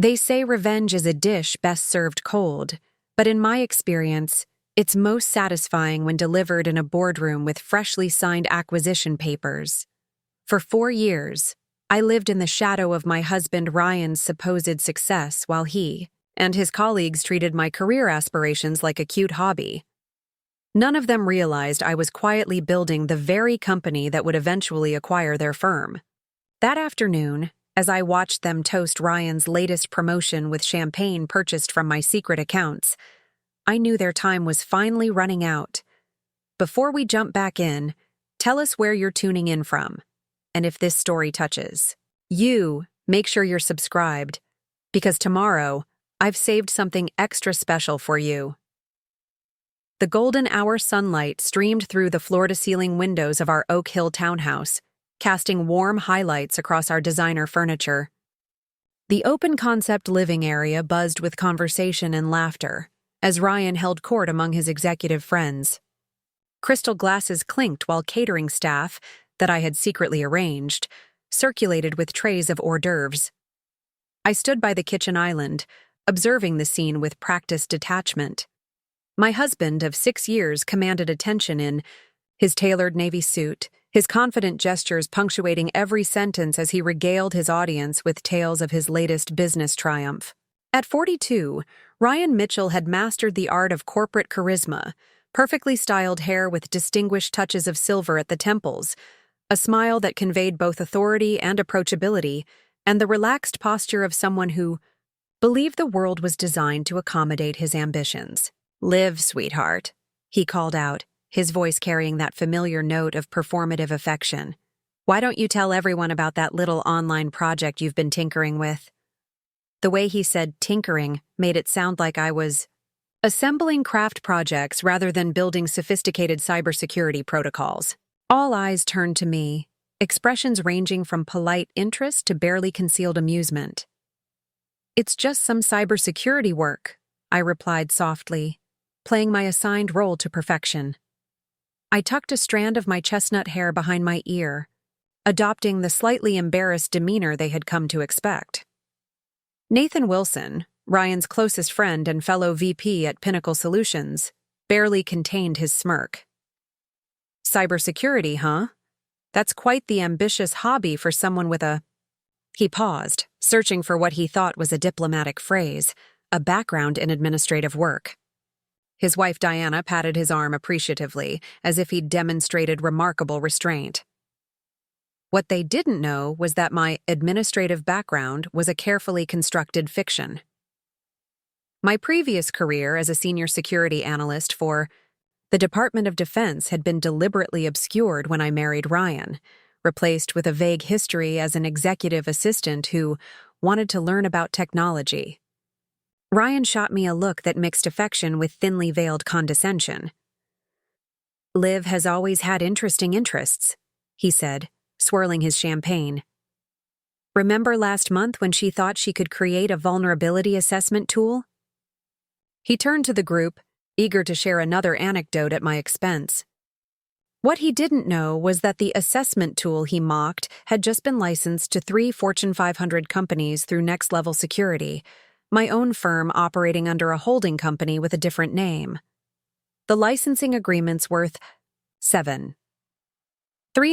They say revenge is a dish best served cold, but in my experience, it's most satisfying when delivered in a boardroom with freshly signed acquisition papers. For 4 years, I lived in the shadow of my husband Ryan's supposed success while he and his colleagues treated my career aspirations like a cute hobby. None of them realized I was quietly building the very company that would eventually acquire their firm. That afternoon, as I watched them toast Ryan's latest promotion with champagne purchased from my secret accounts, I knew their time was finally running out. Before we jump back in, tell us where you're tuning in from, and if this story touches you, make sure you're subscribed, because tomorrow, I've saved something extra special for you. The golden hour sunlight streamed through the floor-to-ceiling windows of our Oak Hill townhouse, casting warm highlights across our designer furniture. The open-concept living area buzzed with conversation and laughter, as Ryan held court among his executive friends. Crystal glasses clinked while catering staff, that I had secretly arranged, circulated with trays of hors d'oeuvres. I stood by the kitchen island, observing the scene with practiced detachment. My husband of 6 years commanded attention in his tailored navy suit, his confident gestures punctuating every sentence as he regaled his audience with tales of his latest business triumph. At 42, Ryan Mitchell had mastered the art of corporate charisma, perfectly styled hair with distinguished touches of silver at the temples, a smile that conveyed both authority and approachability, and the relaxed posture of someone who believed the world was designed to accommodate his ambitions. "Live, sweetheart," he called out, his voice carrying that familiar note of performative affection. "Why don't you tell everyone about that little online project you've been tinkering with?" The way he said tinkering made it sound like I was assembling craft projects rather than building sophisticated cybersecurity protocols. All eyes turned to me, expressions ranging from polite interest to barely concealed amusement. "It's just some cybersecurity work," I replied softly, playing my assigned role to perfection. I tucked a strand of my chestnut hair behind my ear, adopting the slightly embarrassed demeanor they had come to expect. Nathan Wilson, Ryan's closest friend and fellow VP at Pinnacle Solutions, barely contained his smirk. "Cybersecurity, huh? That's quite the ambitious hobby for someone with a—" He paused, searching for what he thought was a diplomatic phrase, a background in administrative work. His wife Diana patted his arm appreciatively, as if he'd demonstrated remarkable restraint. What they didn't know was that my administrative background was a carefully constructed fiction. My previous career as a senior security analyst for the Department of Defense had been deliberately obscured when I married Ryan, replaced with a vague history as an executive assistant who wanted to learn about technology. Ryan shot me a look that mixed affection with thinly veiled condescension. "Liv has always had interesting interests," he said, swirling his champagne. "Remember last month when she thought she could create a vulnerability assessment tool?" He turned to the group, eager to share another anecdote at my expense. What he didn't know was that the assessment tool he mocked had just been licensed to 3 Fortune 500 companies through Next Level Security, my own firm operating under a holding company with a different name. The licensing agreements worth $3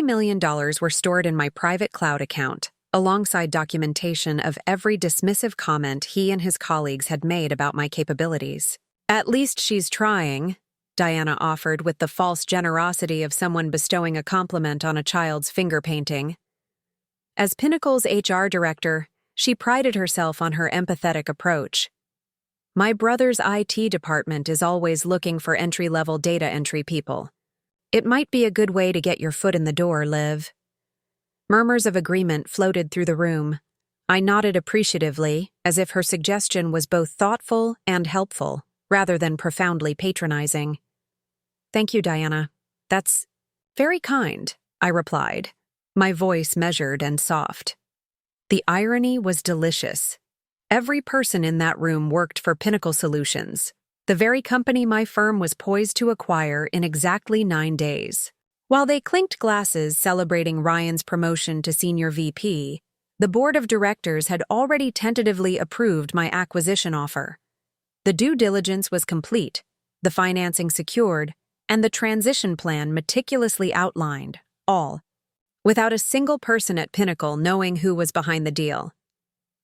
million were stored in my private cloud account, alongside documentation of every dismissive comment he and his colleagues had made about my capabilities. "At least she's trying," Diana offered with the false generosity of someone bestowing a compliment on a child's finger painting. As Pinnacle's HR director, she prided herself on her empathetic approach. "My brother's IT department is always looking for entry-level data entry people. It might be a good way to get your foot in the door, Liv." Murmurs of agreement floated through the room. I nodded appreciatively, as if her suggestion was both thoughtful and helpful, rather than profoundly patronizing. "Thank you, Diana. That's very kind," I replied, my voice measured and soft. The irony was delicious. Every person in that room worked for Pinnacle Solutions, the very company my firm was poised to acquire in exactly 9 days. While they clinked glasses celebrating Ryan's promotion to senior VP, The board of directors had already tentatively approved my acquisition offer. The due diligence was complete, the financing secured, and the transition plan meticulously outlined, all without a single person at Pinnacle knowing who was behind the deal.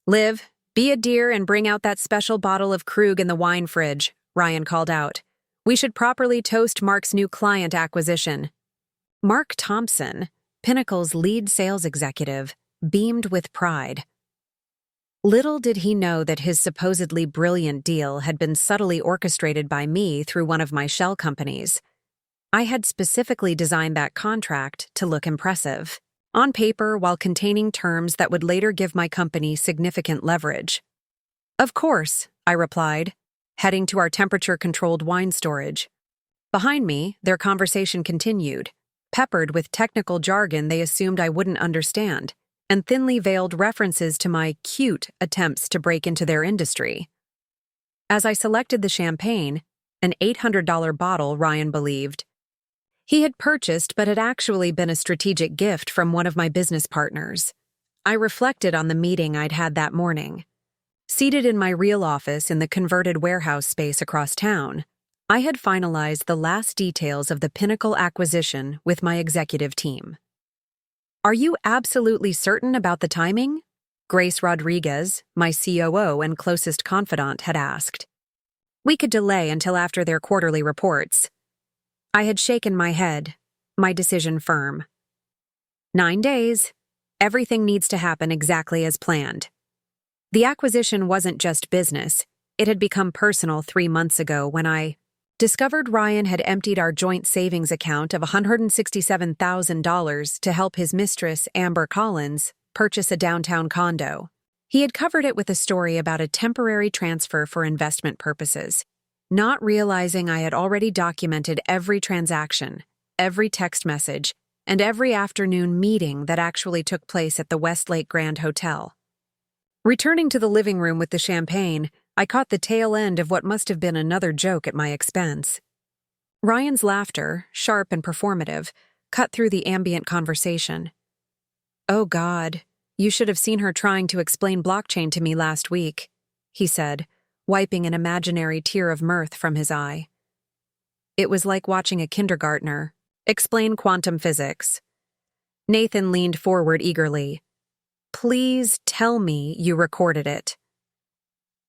"Liv, be a dear and bring out that special bottle of Krug in the wine fridge," Ryan called out. "We should properly toast Mark's new client acquisition." Mark Thompson, Pinnacle's lead sales executive, beamed with pride. Little did he know that his supposedly brilliant deal had been subtly orchestrated by me through one of my shell companies. I had specifically designed that contract to look impressive, on paper while containing terms that would later give my company significant leverage. "Of course," I replied, heading to our temperature-controlled wine storage. Behind me, their conversation continued, peppered with technical jargon they assumed I wouldn't understand, and thinly veiled references to my cute attempts to break into their industry. As I selected the champagne, an $800 bottle Ryan believed he had purchased but had actually been a strategic gift from one of my business partners, I reflected on the meeting I'd had that morning. Seated in my real office in the converted warehouse space across town, I had finalized the last details of the Pinnacle acquisition with my executive team. "Are you absolutely certain about the timing?" Grace Rodriguez, my COO and closest confidant, had asked. "We could delay until after their quarterly reports." I had shaken my head, my decision firm. 9 days. Everything needs to happen exactly as planned. The acquisition wasn't just business. It had become personal 3 months ago when I discovered Ryan had emptied our joint savings account of $167,000 to help his mistress, Amber Collins, purchase a downtown condo. He had covered it with a story about a temporary transfer for investment purposes, not realizing I had already documented every transaction, every text message, and every afternoon meeting that actually took place at the Westlake Grand Hotel. Returning to the living room with the champagne, I caught the tail end of what must have been another joke at my expense. Ryan's laughter, sharp and performative, cut through the ambient conversation. "Oh God, you should have seen her trying to explain blockchain to me last week," he said, wiping an imaginary tear of mirth from his eye. It was like watching a kindergartner explain quantum physics. Nathan leaned forward eagerly. "Please tell me you recorded it."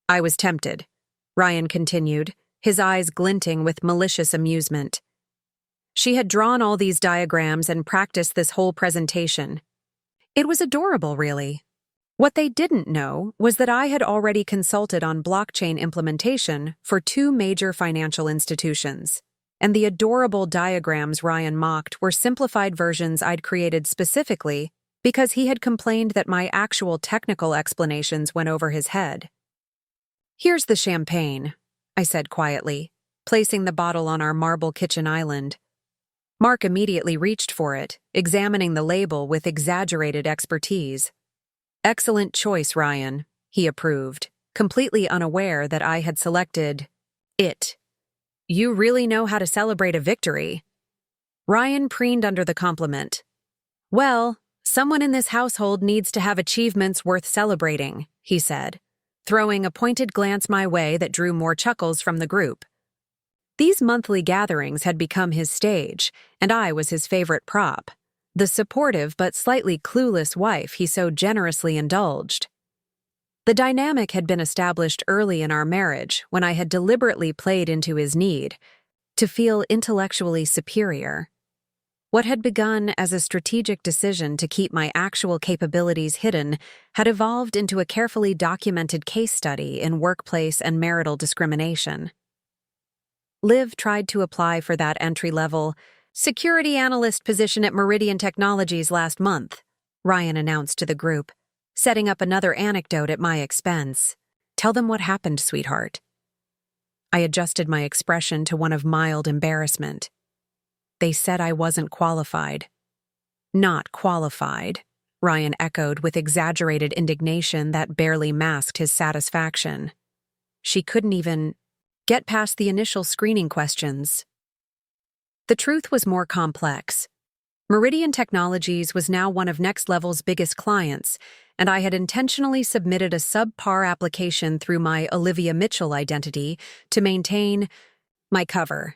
"I was tempted," Ryan continued, his eyes glinting with malicious amusement. "She had drawn all these diagrams and practiced this whole presentation. It was adorable, really. What they didn't know was that I had already consulted on blockchain implementation for 2 major financial institutions, and the adorable diagrams Ryan mocked were simplified versions I'd created specifically because he had complained that my actual technical explanations went over his head. "Here's the champagne," I said quietly, placing the bottle on our marble kitchen island. Mark immediately reached for it, examining the label with exaggerated expertise. "Excellent choice, Ryan," he approved, completely unaware that I had selected it. "You really know how to celebrate a victory." Ryan preened under the compliment. "Well, someone in this household needs to have achievements worth celebrating," he said, throwing a pointed glance my way that drew more chuckles from the group. These monthly gatherings had become his stage, and I was his favorite prop, the supportive but slightly clueless wife he so generously indulged. The dynamic had been established early in our marriage when I had deliberately played into his need to feel intellectually superior. What had begun as a strategic decision to keep my actual capabilities hidden had evolved into a carefully documented case study in workplace and marital discrimination. Liv tried to apply for that entry-level security analyst position at Meridian Technologies last month, Ryan announced to the group, setting up another anecdote at my expense. "Tell them what happened, sweetheart." I adjusted my expression to one of mild embarrassment. "They said I wasn't qualified." "Not qualified," Ryan echoed with exaggerated indignation that barely masked his satisfaction. "She couldn't even get past the initial screening questions." The truth was more complex. Meridian Technologies was now one of Next Level's biggest clients, and I had intentionally submitted a subpar application through my Olivia Mitchell identity to maintain my cover.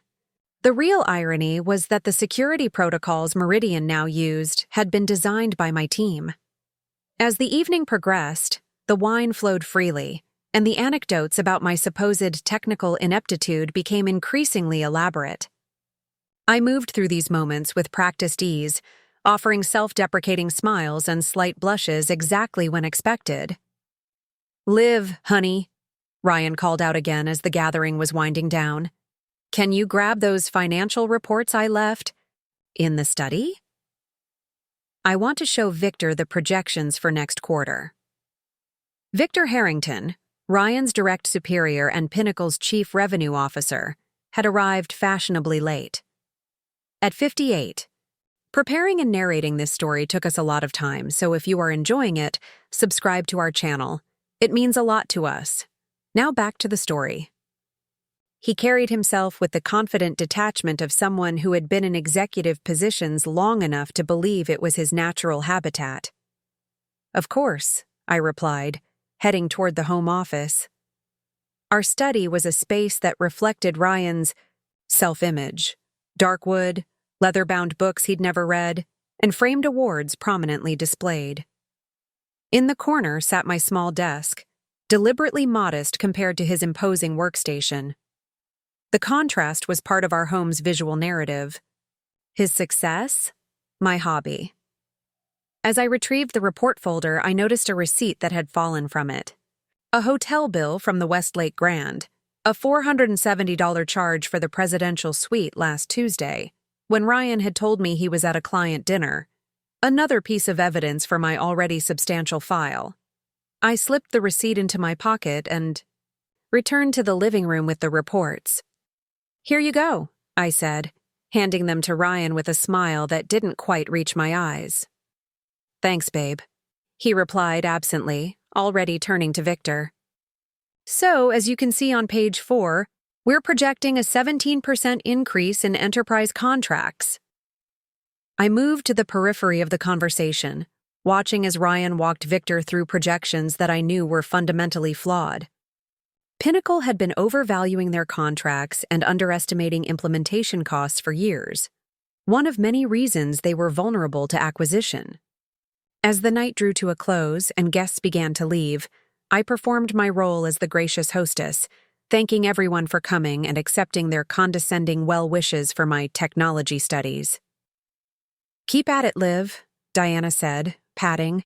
The real irony was that the security protocols Meridian now used had been designed by my team. As the evening progressed, the wine flowed freely, and the anecdotes about my supposed technical ineptitude became increasingly elaborate. I moved through these moments with practiced ease, offering self-deprecating smiles and slight blushes exactly when expected. "Liv, honey," Ryan called out again as the gathering was winding down. "Can you grab those financial reports I left in the study? I want to show Victor the projections for next quarter." Victor Harrington, Ryan's direct superior and Pinnacle's chief revenue officer, had arrived fashionably late. At 58, preparing and narrating this story took us a lot of time, so if you are enjoying it, subscribe to our channel. It means a lot to us. Now back to the story. He carried himself with the confident detachment of someone who had been in executive positions long enough to believe it was his natural habitat. "Of course," I replied, heading toward the home office. Our study was a space that reflected Ryan's self-image: dark wood, leather-bound books he'd never read, and framed awards prominently displayed. In the corner sat my small desk, deliberately modest compared to his imposing workstation. The contrast was part of our home's visual narrative. His success, my hobby. As I retrieved the report folder, I noticed a receipt that had fallen from it. A hotel bill from the Westlake Grand, a $470 charge for the presidential suite last Tuesday, when Ryan had told me he was at a client dinner. Another piece of evidence for my already substantial file. I slipped the receipt into my pocket and returned to the living room with the reports. "Here you go," I said, handing them to Ryan with a smile that didn't quite reach my eyes. "Thanks, babe," he replied absently, already turning to Victor. "So, as you can see on page 4, we're projecting a 17% increase in enterprise contracts." I moved to the periphery of the conversation, watching as Ryan walked Victor through projections that I knew were fundamentally flawed. Pinnacle had been overvaluing their contracts and underestimating implementation costs for years, one of many reasons they were vulnerable to acquisition. As the night drew to a close and guests began to leave, I performed my role as the gracious hostess, thanking everyone for coming and accepting their condescending well wishes for my technology studies. "Keep at it, Liv," Diana said, patting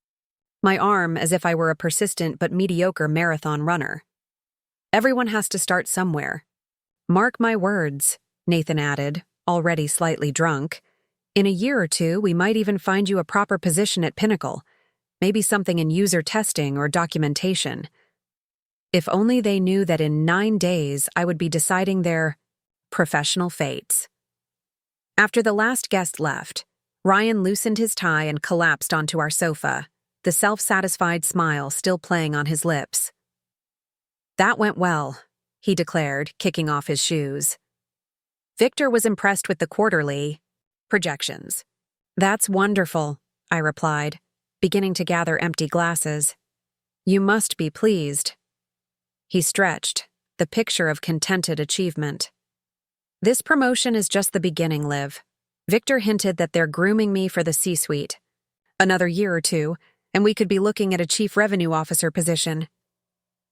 my arm as if I were a persistent but mediocre marathon runner. "Everyone has to start somewhere. Mark my words," Nathan added, already slightly drunk. "In a year or two, we might even find you a proper position at Pinnacle, maybe something in user testing or documentation." If only they knew that in 9 days I would be deciding their professional fates. After the last guest left, Ryan loosened his tie and collapsed onto our sofa, the self-satisfied smile still playing on his lips. "That went well," he declared, kicking off his shoes. Victor was impressed with the quarterly projections. "That's wonderful," I replied, beginning to gather empty glasses. "You must be pleased." He stretched, the picture of contented achievement. "This promotion is just the beginning, Liv. Victor hinted that they're grooming me for the C-suite. Another year or two, and we could be looking at a chief revenue officer position."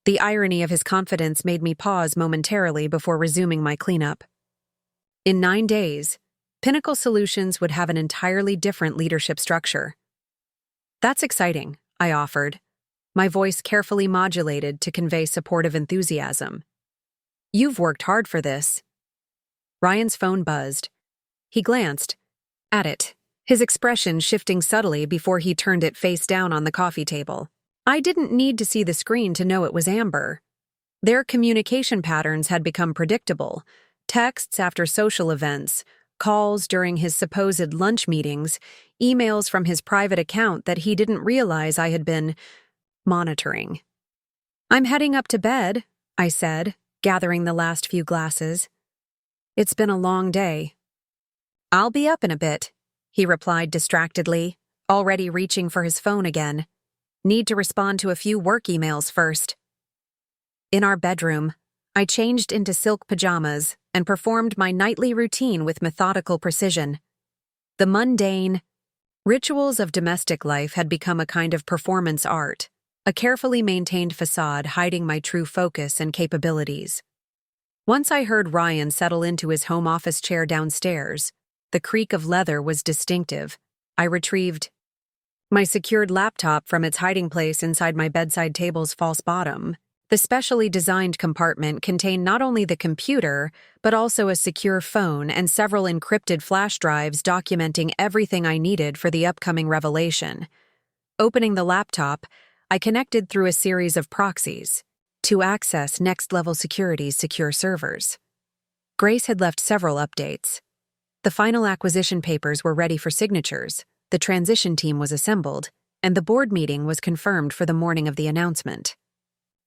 The irony of his confidence made me pause momentarily before resuming my cleanup. In 9 days, Pinnacle Solutions would have an entirely different leadership structure. "That's exciting," I offered, my voice carefully modulated to convey supportive enthusiasm. "You've worked hard for this." Ryan's phone buzzed. He glanced at it, his expression shifting subtly before he turned it face down on the coffee table. I didn't need to see the screen to know it was Amber. Their communication patterns had become predictable: texts after social events, calls during his supposed lunch meetings, emails from his private account that he didn't realize I had been monitoring. "I'm heading up to bed," I said, gathering the last few glasses. "It's been a long day." "I'll be up in a bit," he replied distractedly, already reaching for his phone again. Need to respond to a few work emails first. In our bedroom, I changed into silk pajamas and performed my nightly routine with methodical precision. The mundane rituals of domestic life had become a kind of performance art, a carefully maintained facade hiding my true focus and capabilities. Once I heard Ryan settle into his home office chair downstairs, the creak of leather was distinctive. I retrieved my secured laptop from its hiding place inside my bedside table's false bottom. The specially designed compartment contained not only the computer, but also a secure phone and several encrypted flash drives documenting everything I needed for the upcoming revelation. Opening the laptop, I connected through a series of proxies to access next-level security's secure servers. Grace had left several updates. The final acquisition papers were ready for signatures, the transition team was assembled, and the board meeting was confirmed for the morning of the announcement.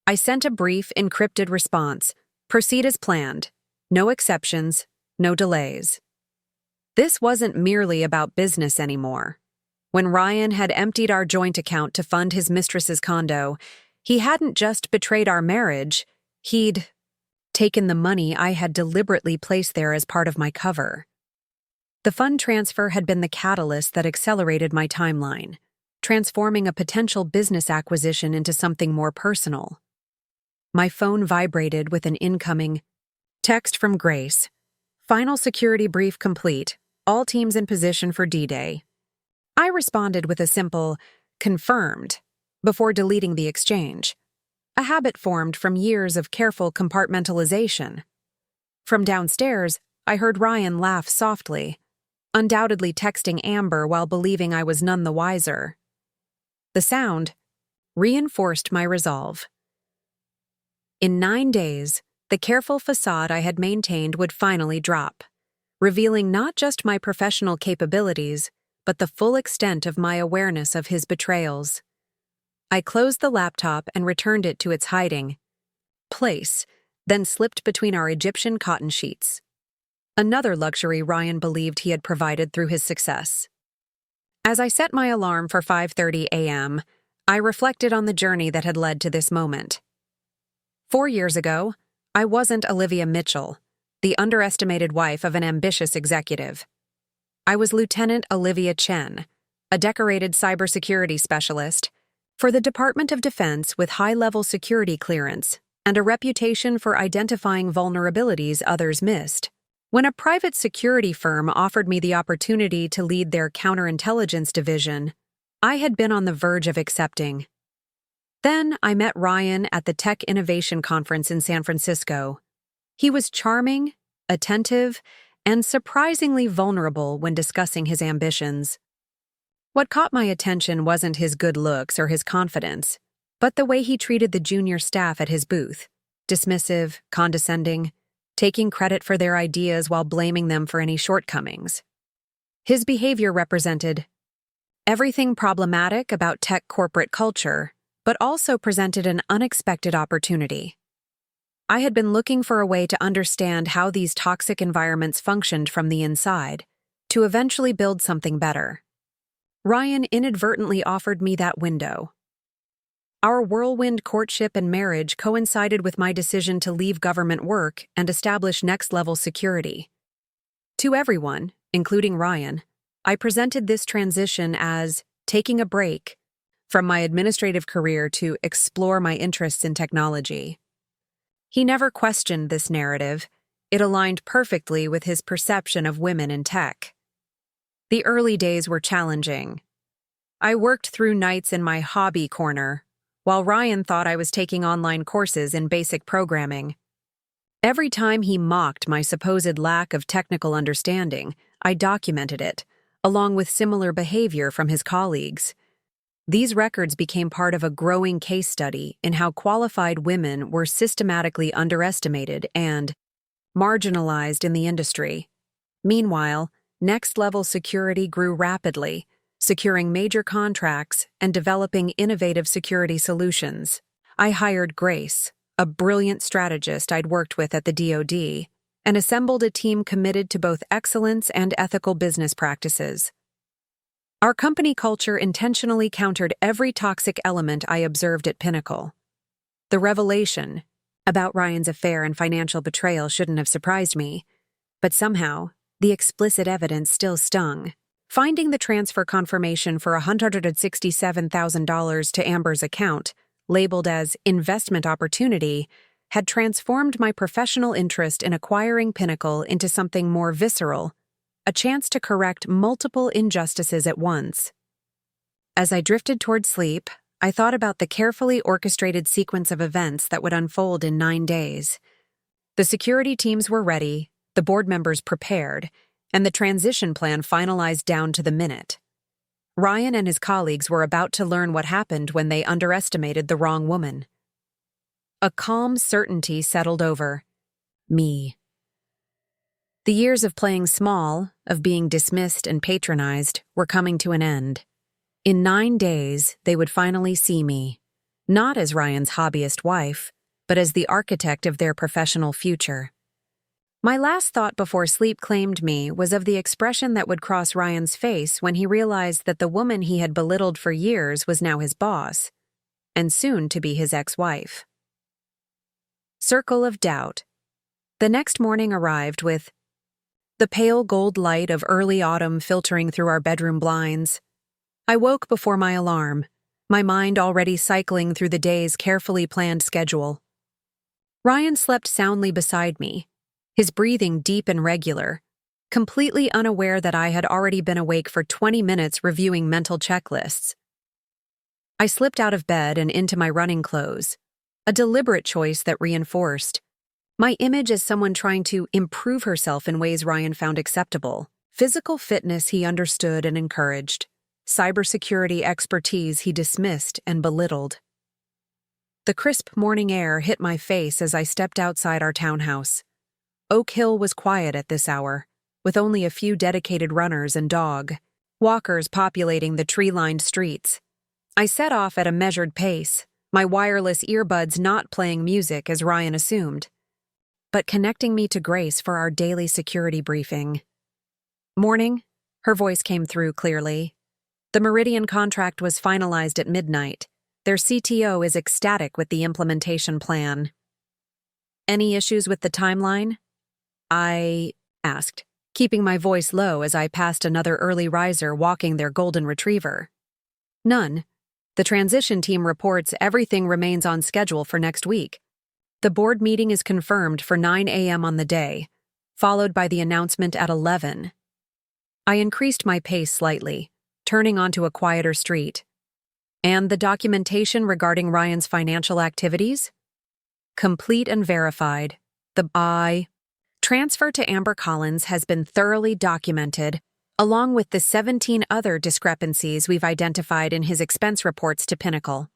I sent a brief, encrypted response. Proceed as planned. No exceptions, no delays. This wasn't merely about business anymore. When Ryan had emptied our joint account to fund his mistress's condo, he hadn't just betrayed our marriage, he'd taken the money I had deliberately placed there as part of my cover. The fund transfer had been the catalyst that accelerated my timeline, transforming a potential business acquisition into something more personal. My phone vibrated with an incoming text from Grace. Final security brief complete. All teams in position for D-Day. I responded with a simple, confirmed, before deleting the exchange. A habit formed from years of careful compartmentalization. From downstairs, I heard Ryan laugh softly, undoubtedly texting Amber while believing I was none the wiser. The sound reinforced my resolve. In 9 days, the careful facade I had maintained would finally drop, revealing not just my professional capabilities, but the full extent of my awareness of his betrayals. I closed the laptop and returned it to its hiding place, then slipped between our Egyptian cotton sheets. Another luxury Ryan believed he had provided through his success. As I set my alarm for 5:30 a.m., I reflected on the journey that had led to this moment. 4 years ago, I wasn't Olivia Mitchell, the underestimated wife of an ambitious executive. I was Lieutenant Olivia Chen, a decorated cybersecurity specialist for the Department of Defense with high-level security clearance and a reputation for identifying vulnerabilities others missed. When a private security firm offered me the opportunity to lead their counterintelligence division, I had been on the verge of accepting. Then I met Ryan at the Tech Innovation Conference in San Francisco. He was charming, attentive, and surprisingly vulnerable when discussing his ambitions. What caught my attention wasn't his good looks or his confidence, but the way he treated the junior staff at his booth, dismissive, condescending, taking credit for their ideas while blaming them for any shortcomings. His behavior represented everything problematic about tech corporate culture, but also presented an unexpected opportunity. I had been looking for a way to understand how these toxic environments functioned from the inside, to eventually build something better. Ryan inadvertently offered me that window. Our whirlwind courtship and marriage coincided with my decision to leave government work and establish next-level security. To everyone, including Ryan, I presented this transition as taking a break from my administrative career to explore my interests in technology. He never questioned this narrative. It aligned perfectly with his perception of women in tech. The early days were challenging. I worked through nights in my hobby corner, while Ryan thought I was taking online courses in basic programming. Every time he mocked my supposed lack of technical understanding, I documented it, along with similar behavior from his colleagues. These records became part of a growing case study in how qualified women were systematically underestimated and marginalized in the industry. Meanwhile, next-level security grew rapidly, securing major contracts and developing innovative security solutions. I hired Grace, a brilliant strategist I'd worked with at the DoD, and assembled a team committed to both excellence and ethical business practices. Our company culture intentionally countered every toxic element I observed at Pinnacle. The revelation about Ryan's affair and financial betrayal shouldn't have surprised me, but somehow, the explicit evidence still stung. Finding the transfer confirmation for $167,000 to Amber's account, labeled as investment opportunity, had transformed my professional interest in acquiring Pinnacle into something more visceral, a chance to correct multiple injustices at once. As I drifted toward sleep, I thought about the carefully orchestrated sequence of events that would unfold in 9 days. The security teams were ready, the board members prepared, and the transition plan finalized down to the minute. Ryan and his colleagues were about to learn what happened when they underestimated the wrong woman. A calm certainty settled over me. The years of playing small, of being dismissed and patronized, were coming to an end. In 9 days, they would finally see me, not as Ryan's hobbyist wife, but as the architect of their professional future. My last thought before sleep claimed me was of the expression that would cross Ryan's face when he realized that the woman he had belittled for years was now his boss, and soon to be his ex-wife. Circle of doubt. The next morning arrived with the pale gold light of early autumn filtering through our bedroom blinds. I woke before my alarm, my mind already cycling through the day's carefully planned schedule. Ryan slept soundly beside me, his breathing deep and regular, completely unaware that I had already been awake for 20 minutes reviewing mental checklists. I slipped out of bed and into my running clothes, a deliberate choice that reinforced my image as someone trying to improve herself in ways Ryan found acceptable. Physical fitness he understood and encouraged, cybersecurity expertise he dismissed and belittled. The crisp morning air hit my face as I stepped outside our townhouse. Oak Hill was quiet at this hour, with only a few dedicated runners and walkers populating the tree-lined streets. I set off at a measured pace, my wireless earbuds not playing music as Ryan assumed, but connecting me to Grace for our daily security briefing. "Morning," her voice came through clearly. The Meridian contract was finalized at midnight. Their CTO is ecstatic with the implementation plan. "Any issues with the timeline?" I asked, keeping my voice low as I passed another early riser walking their golden retriever. "None. The transition team reports everything remains on schedule for next week. The board meeting is confirmed for 9 a.m. on the day, followed by the announcement at 11. I increased my pace slightly, turning onto a quieter street. "And the documentation regarding Ryan's financial activities?" "Complete and verified. The transfer to Amber Collins has been thoroughly documented, along with the 17 other discrepancies we've identified in his expense reports to Pinnacle.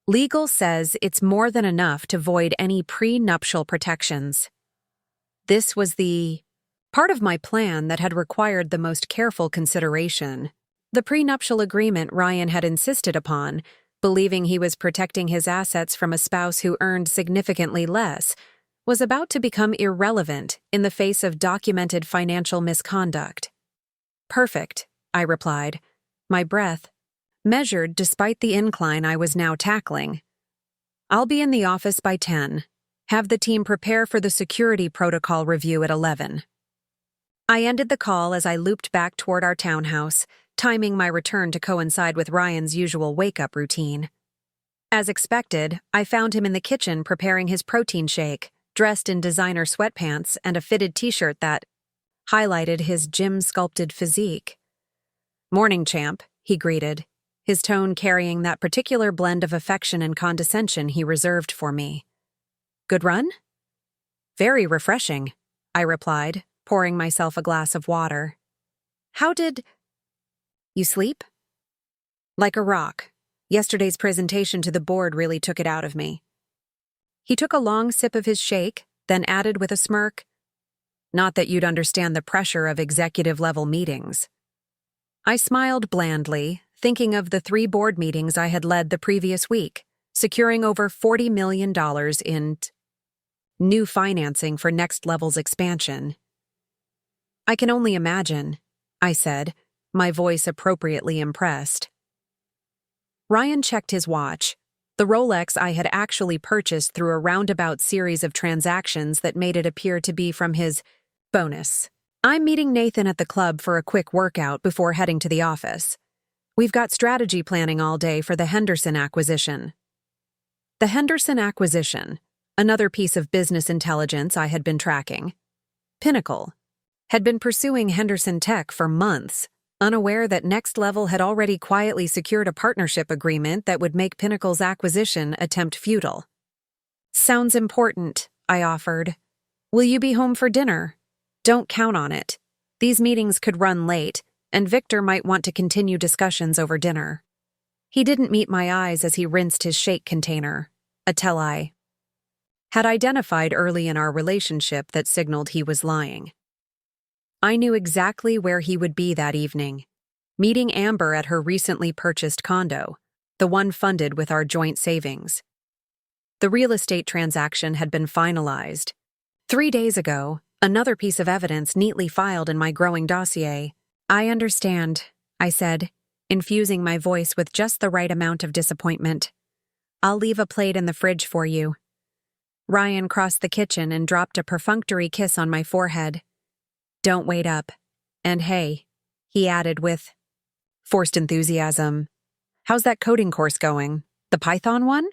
Legal says it's more than enough to void any pre-nuptial protections." This was the part of my plan that had required the most careful consideration. The prenuptial agreement Ryan had insisted upon, believing he was protecting his assets from a spouse who earned significantly less, was about to become irrelevant in the face of documented financial misconduct. "Perfect," I replied, my breath measured despite the incline I was now tackling. "I'll be in the office by 10. Have the team prepare for the security protocol review at 11. I ended the call as I looped back toward our townhouse, timing my return to coincide with Ryan's usual wake-up routine. As expected, I found him in the kitchen preparing his protein shake, dressed in designer sweatpants and a fitted t-shirt that highlighted his gym-sculpted physique. "Morning, champ," he greeted, his tone carrying that particular blend of affection and condescension he reserved for me. "Good run?" "Very refreshing," I replied, pouring myself a glass of water. "How did you sleep?" "Like a rock. Yesterday's presentation to the board really took it out of me." He took a long sip of his shake, then added with a smirk, "Not that you'd understand the pressure of executive-level meetings." I smiled blandly, thinking of the 3 board meetings I had led the previous week, securing over $40 million in new financing for next level's expansion. "I can only imagine," I said, my voice appropriately impressed. Ryan checked his watch. The Rolex I had actually purchased through a roundabout series of transactions that made it appear to be from his bonus. I'm meeting Nathan at the club for a quick workout before heading to the office. We've got strategy planning all day for the Henderson acquisition. The Henderson acquisition, another piece of business intelligence I had been tracking. Pinnacle had been pursuing Henderson Tech for months, unaware that Next Level had already quietly secured a partnership agreement that would make Pinnacle's acquisition attempt futile. Sounds important, I offered. Will you be home for dinner? Don't count on it. These meetings could run late, and Victor might want to continue discussions over dinner. He didn't meet my eyes as he rinsed his shake container, a tell I had identified early in our relationship that signaled he was lying. I knew exactly where he would be that evening, meeting Amber at her recently purchased condo, the one funded with our joint savings. The real estate transaction had been finalized. 3 days ago, another piece of evidence neatly filed in my growing dossier. I understand, I said, infusing my voice with just the right amount of disappointment. I'll leave a plate in the fridge for you. Ryan crossed the kitchen and dropped a perfunctory kiss on my forehead. Don't wait up. And hey, he added with forced enthusiasm, how's that coding course going? The Python one?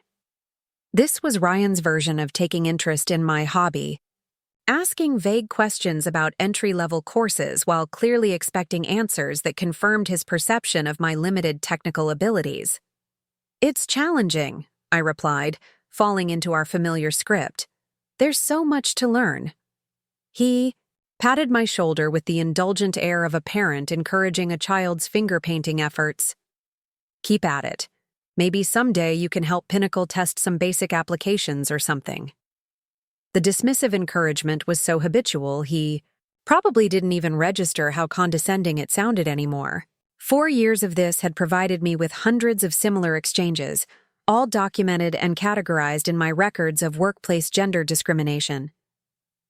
This was Ryan's version of taking interest in my hobby, asking vague questions about entry-level courses while clearly expecting answers that confirmed his perception of my limited technical abilities. It's challenging, I replied, falling into our familiar script. There's so much to learn. He patted my shoulder with the indulgent air of a parent encouraging a child's finger-painting efforts. Keep at it. Maybe someday you can help Pinnacle test some basic applications or something. The dismissive encouragement was so habitual he probably didn't even register how condescending it sounded anymore. 4 years of this had provided me with hundreds of similar exchanges, all documented and categorized in my records of workplace gender discrimination.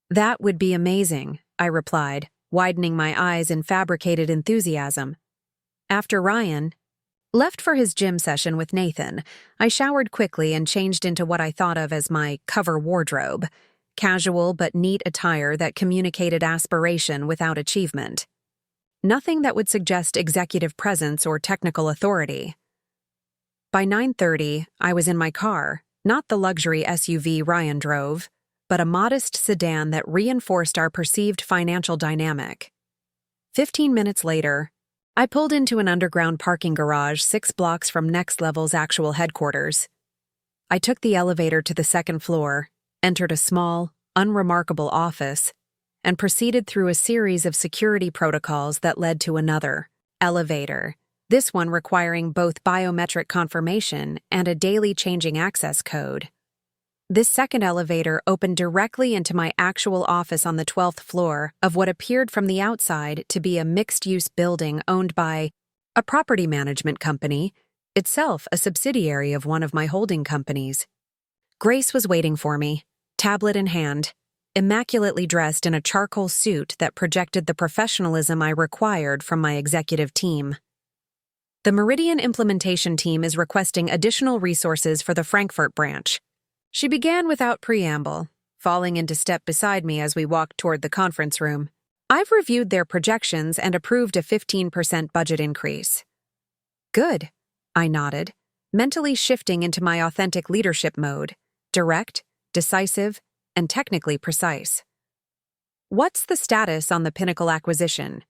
That would be amazing, I replied, widening my eyes in fabricated enthusiasm. After Ryan left for his gym session with Nathan, I showered quickly and changed into what I thought of as my cover wardrobe, casual but neat attire that communicated aspiration without achievement. Nothing that would suggest executive presence or technical authority. By 9:30, I was in my car, not the luxury SUV Ryan drove, but a modest sedan that reinforced our perceived financial dynamic. 15 minutes later, I pulled into an underground parking garage 6 blocks from Next Level's actual headquarters. I took the elevator to the second floor, entered a small, unremarkable office, and proceeded through a series of security protocols that led to another elevator, this one requiring both biometric confirmation and a daily changing access code. This second elevator opened directly into my actual office on the 12th floor of what appeared from the outside to be a mixed-use building owned by a property management company, itself a subsidiary of one of my holding companies. Grace was waiting for me, tablet in hand, immaculately dressed in a charcoal suit that projected the professionalism I required from my executive team. The Meridian implementation team is requesting additional resources for the Frankfurt branch. She began without preamble, falling into step beside me as we walked toward the conference room. I've reviewed their projections and approved a 15% budget increase. Good, I nodded, mentally shifting into my authentic leadership mode, direct, decisive, and technically precise. What's the status on the Pinnacle acquisition?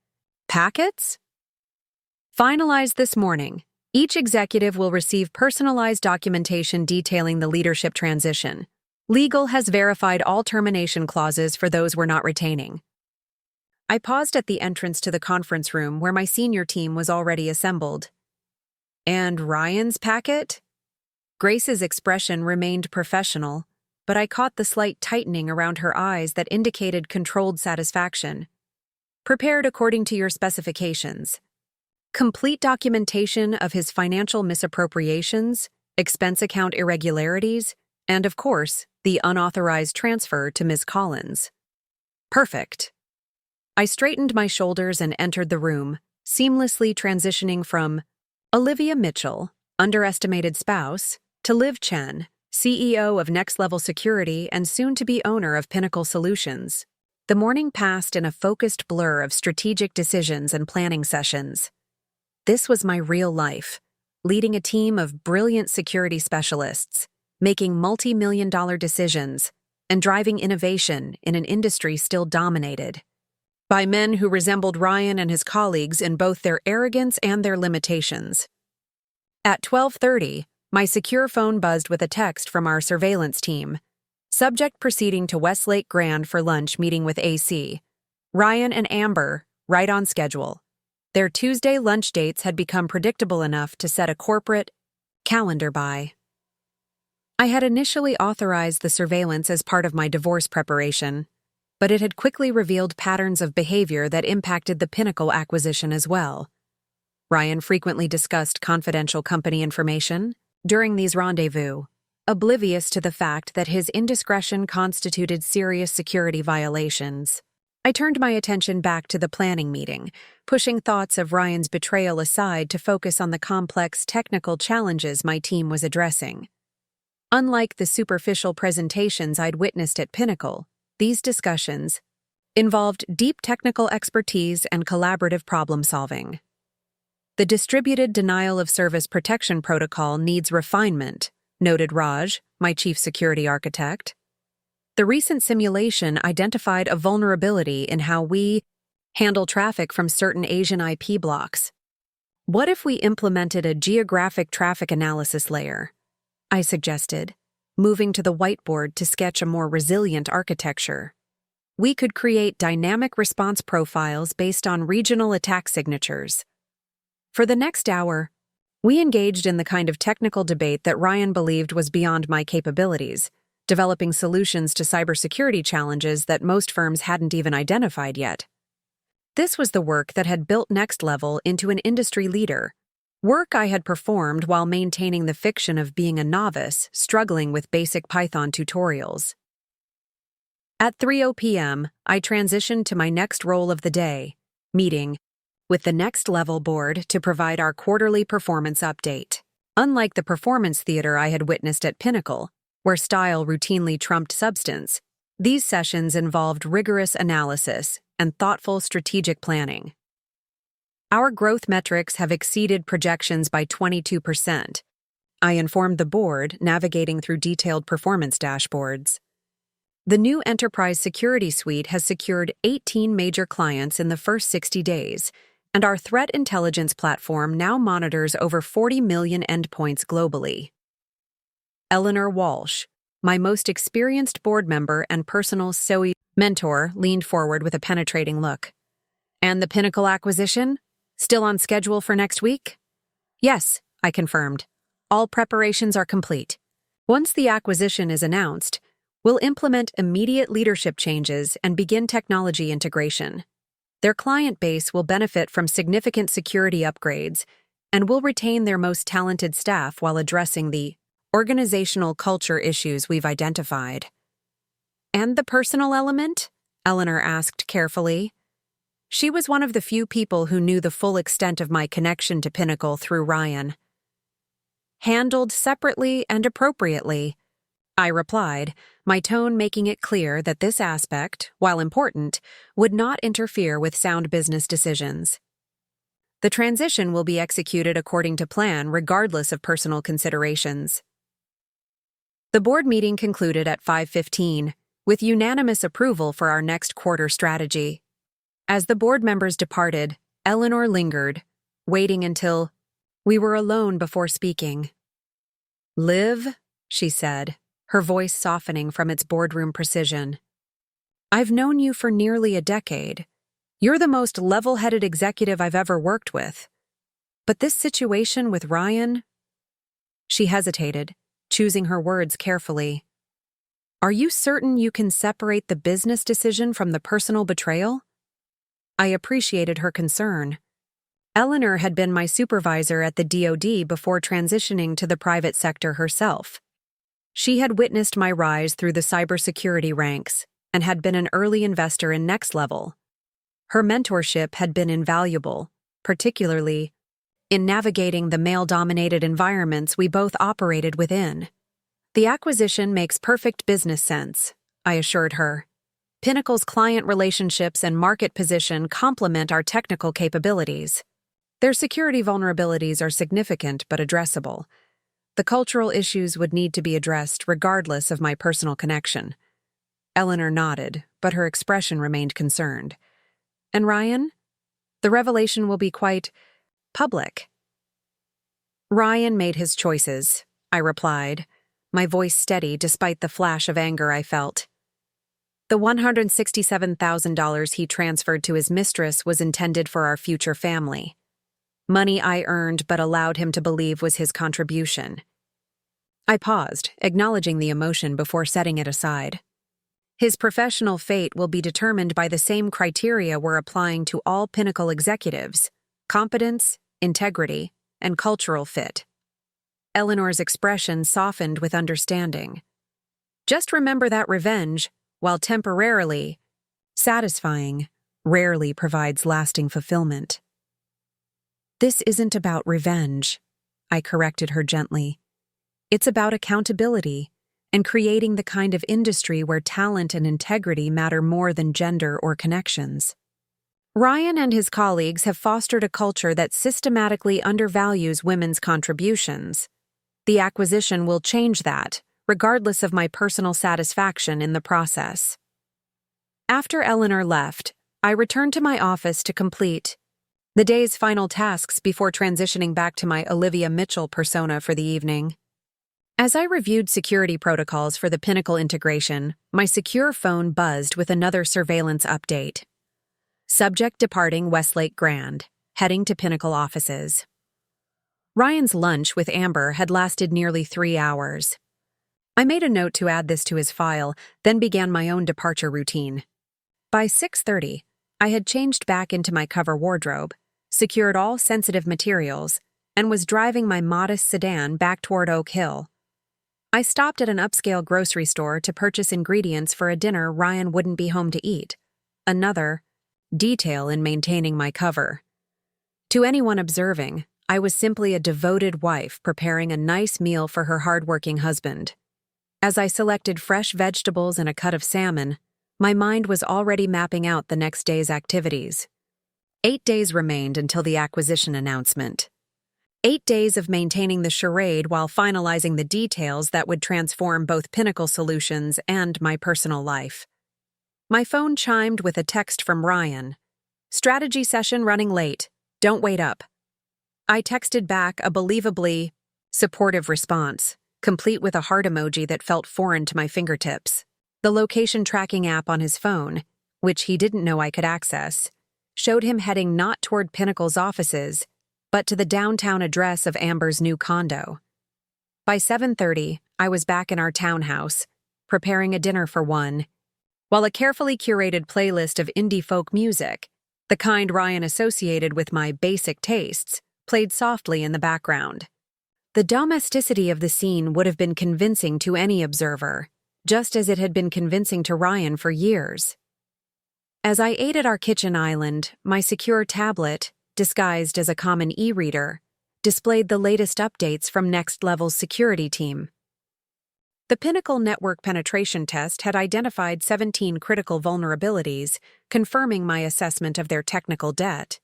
Packets? Finalized this morning. Each executive will receive personalized documentation detailing the leadership transition. Legal has verified all termination clauses for those we're not retaining. I paused at the entrance to the conference room where my senior team was already assembled. And Ryan's packet? Grace's expression remained professional, but I caught the slight tightening around her eyes that indicated controlled satisfaction. Prepared according to your specifications. Complete documentation of his financial misappropriations, expense account irregularities, and, of course, the unauthorized transfer to Ms. Collins. Perfect. I straightened my shoulders and entered the room, seamlessly transitioning from Olivia Mitchell, underestimated spouse, to Liv Chen, CEO of Next Level Security and soon-to-be owner of Pinnacle Solutions. The morning passed in a focused blur of strategic decisions and planning sessions. This was my real life, leading a team of brilliant security specialists, making multi-million-dollar decisions, and driving innovation in an industry still dominated by men who resembled Ryan and his colleagues in both their arrogance and their limitations. At 12:30, my secure phone buzzed with a text from our surveillance team. Subject proceeding to Westlake Grand for lunch meeting with AC. Ryan and Amber, right on schedule. Their Tuesday lunch dates had become predictable enough to set a corporate calendar by. I had initially authorized the surveillance as part of my divorce preparation, but it had quickly revealed patterns of behavior that impacted the Pinnacle acquisition as well. Ryan frequently discussed confidential company information during these rendezvous, oblivious to the fact that his indiscretion constituted serious security violations. I turned my attention back to the planning meeting, pushing thoughts of Ryan's betrayal aside to focus on the complex technical challenges my team was addressing. Unlike the superficial presentations I'd witnessed at Pinnacle, these discussions involved deep technical expertise and collaborative problem-solving. The distributed denial of service protection protocol needs refinement, noted Raj, my chief security architect. The recent simulation identified a vulnerability in how we handle traffic from certain Asian IP blocks. What if we implemented a geographic traffic analysis layer? I suggested, moving to the whiteboard to sketch a more resilient architecture. We could create dynamic response profiles based on regional attack signatures. For the next hour, we engaged in the kind of technical debate that Ryan believed was beyond my capabilities, developing solutions to cybersecurity challenges that most firms hadn't even identified yet. This was the work that had built Next Level into an industry leader, work I had performed while maintaining the fiction of being a novice struggling with basic Python tutorials. At 3:00 p.m., I transitioned to my next role of the day, meeting with the Next Level board to provide our quarterly performance update. Unlike the performance theater I had witnessed at Pinnacle, where style routinely trumped substance, these sessions involved rigorous analysis and thoughtful strategic planning. Our growth metrics have exceeded projections by 22%. I informed the board, navigating through detailed performance dashboards. The new enterprise security suite has secured 18 major clients in the first 60 days, and our threat intelligence platform now monitors over 40 million endpoints globally. Eleanor Walsh, my most experienced board member and personal SOE mentor, leaned forward with a penetrating look. And the Pinnacle acquisition? Still on schedule for next week? Yes, I confirmed. All preparations are complete. Once the acquisition is announced, we'll implement immediate leadership changes and begin technology integration. Their client base will benefit from significant security upgrades and will retain their most talented staff while addressing the organizational culture issues we've identified. And the personal element? Eleanor asked carefully. She was one of the few people who knew the full extent of my connection to Pinnacle through Ryan. Handled separately and appropriately, I replied, my tone making it clear that this aspect, while important, would not interfere with sound business decisions. The transition will be executed according to plan regardless of personal considerations. The board meeting concluded at 5:15, with unanimous approval for our next quarter strategy. As the board members departed, Eleanor lingered, waiting until we were alone before speaking. "Liv," she said, her voice softening from its boardroom precision. "I've known you for nearly a decade. You're the most level-headed executive I've ever worked with. But this situation with Ryan..." She hesitated, choosing her words carefully. "Are you certain you can separate the business decision from the personal betrayal?" I appreciated her concern. Eleanor had been my supervisor at the DoD before transitioning to the private sector herself. She had witnessed my rise through the cybersecurity ranks and had been an early investor in Next Level. Her mentorship had been invaluable, particularly in navigating the male-dominated environments we both operated within. The acquisition makes perfect business sense, I assured her. Pinnacle's client relationships and market position complement our technical capabilities. Their security vulnerabilities are significant but addressable. The cultural issues would need to be addressed regardless of my personal connection. Eleanor nodded, but her expression remained concerned. And Ryan? The revelation will be quite public. Ryan made his choices, I replied, my voice steady despite the flash of anger I felt. The $167,000 he transferred to his mistress was intended for our future family. Money I earned but allowed him to believe was his contribution. I paused, acknowledging the emotion before setting it aside. His professional fate will be determined by the same criteria we're applying to all Pinnacle executives: competence, integrity, and cultural fit. Eleanor's expression softened with understanding. Just remember that revenge, while temporarily satisfying, rarely provides lasting fulfillment. This isn't about revenge, I corrected her gently. It's about accountability and creating the kind of industry where talent and integrity matter more than gender or connections. Ryan and his colleagues have fostered a culture that systematically undervalues women's contributions. The acquisition will change that, regardless of my personal satisfaction in the process. After Eleanor left, I returned to my office to complete the day's final tasks before transitioning back to my Olivia Mitchell persona for the evening. As I reviewed security protocols for the Pinnacle integration, my secure phone buzzed with another surveillance update. Subject departing Westlake Grand, heading to Pinnacle offices. Ryan's lunch with Amber had lasted nearly 3 hours. I made a note to add this to his file, then began my own departure routine. By 6:30, I had changed back into my cover wardrobe, secured all sensitive materials, and was driving my modest sedan back toward Oak Hill. I stopped at an upscale grocery store to purchase ingredients for a dinner Ryan wouldn't be home to eat. Another detail in maintaining my cover. To anyone observing, I was simply a devoted wife preparing a nice meal for her hardworking husband. As I selected fresh vegetables and a cut of salmon, my mind was already mapping out the next day's activities. 8 days remained until the acquisition announcement. 8 days of maintaining the charade while finalizing the details that would transform both Pinnacle Solutions and my personal life. My phone chimed with a text from Ryan. Strategy session running late. Don't wait up. I texted back a believably supportive response, complete with a heart emoji that felt foreign to my fingertips. The location tracking app on his phone, which he didn't know I could access, showed him heading not toward Pinnacle's offices, but to the downtown address of Amber's new condo. By 7:30, I was back in our townhouse, preparing a dinner for one, while a carefully curated playlist of indie folk music, the kind Ryan associated with my basic tastes, played softly in the background. The domesticity of the scene would have been convincing to any observer, just as it had been convincing to Ryan for years. As I ate at our kitchen island, my secure tablet, disguised as a common e-reader, displayed the latest updates from Next Level's security team. The Pinnacle network penetration test had identified 17 critical vulnerabilities, confirming my assessment of their technical debt.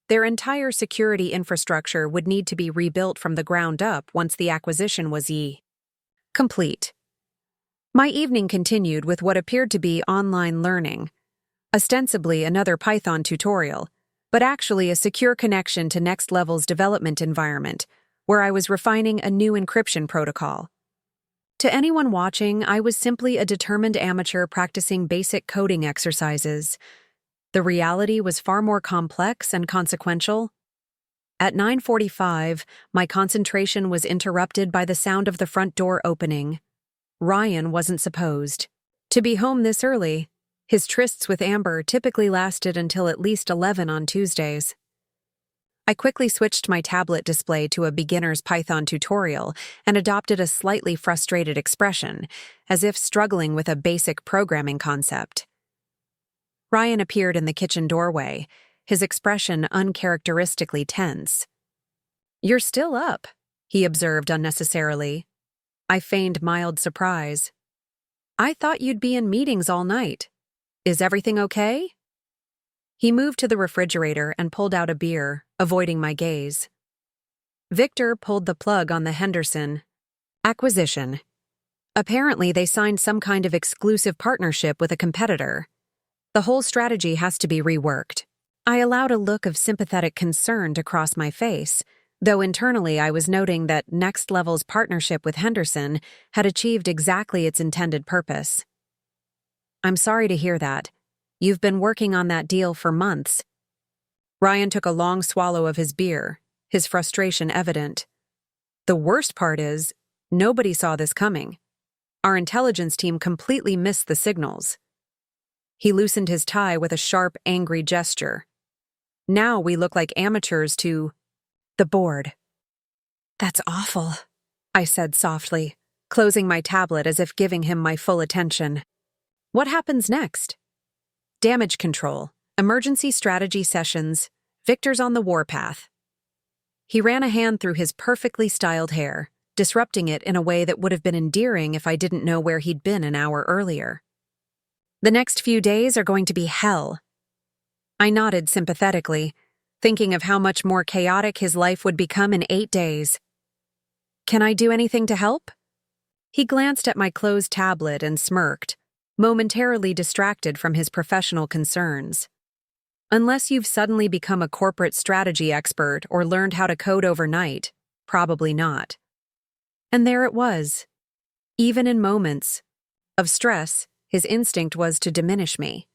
Their entire security infrastructure would need to be rebuilt from the ground up once the acquisition was complete. My evening continued with what appeared to be online learning, ostensibly another Python tutorial, but actually a secure connection to Next Level's development environment, where I was refining a new encryption protocol. To anyone watching, I was simply a determined amateur practicing basic coding exercises. The reality was far more complex and consequential. At 9:45, my concentration was interrupted by the sound of the front door opening. Ryan wasn't supposed to be home this early. His trysts with Amber typically lasted until at least 11 on Tuesdays. I quickly switched my tablet display to a beginner's Python tutorial and adopted a slightly frustrated expression, as if struggling with a basic programming concept. Ryan appeared in the kitchen doorway, his expression uncharacteristically tense. "You're still up," he observed unnecessarily. I feigned mild surprise. "I thought you'd be in meetings all night. Is everything okay?" He moved to the refrigerator and pulled out a beer, avoiding my gaze. Victor pulled the plug on the Henderson acquisition. Apparently, they signed some kind of exclusive partnership with a competitor. The whole strategy has to be reworked. I allowed a look of sympathetic concern to cross my face, though internally I was noting that Next Level's partnership with Henderson had achieved exactly its intended purpose. "I'm sorry to hear that. You've been working on that deal for months." Ryan took a long swallow of his beer, his frustration evident. "The worst part is, nobody saw this coming. Our intelligence team completely missed the signals." He loosened his tie with a sharp, angry gesture. "Now we look like amateurs to the board." "That's awful," I said softly, closing my tablet as if giving him my full attention. "What happens next?" "Damage control, emergency strategy sessions, Victor's on the warpath." He ran a hand through his perfectly styled hair, disrupting it in a way that would have been endearing if I didn't know where he'd been an hour earlier. "The next few days are going to be hell." I nodded sympathetically, thinking of how much more chaotic his life would become in 8 days. "Can I do anything to help?" He glanced at my closed tablet and smirked, momentarily distracted from his professional concerns. "Unless you've suddenly become a corporate strategy expert or learned how to code overnight, probably not." And there it was. Even in moments of stress, his instinct was to diminish me.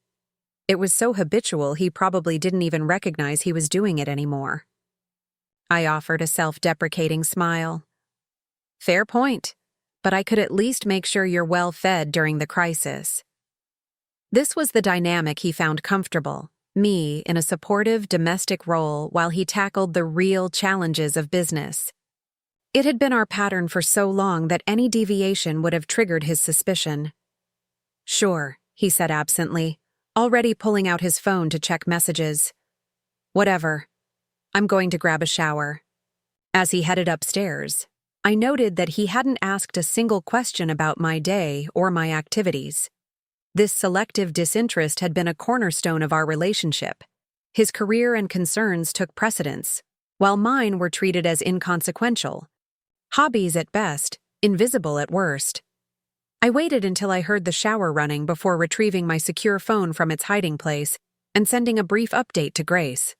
It was so habitual he probably didn't even recognize he was doing it anymore. I offered a self-deprecating smile. "Fair point, but I could at least make sure you're well fed during the crisis." This was the dynamic he found comfortable, me in a supportive domestic role while he tackled the real challenges of business. It had been our pattern for so long that any deviation would have triggered his suspicion. "Sure," he said absently, already pulling out his phone to check messages. "Whatever. I'm going to grab a shower." As he headed upstairs, I noted that he hadn't asked a single question about my day or my activities. This selective disinterest had been a cornerstone of our relationship. His career and concerns took precedence, while mine were treated as inconsequential. Hobbies at best, invisible at worst. I waited until I heard the shower running before retrieving my secure phone from its hiding place and sending a brief update to Grace.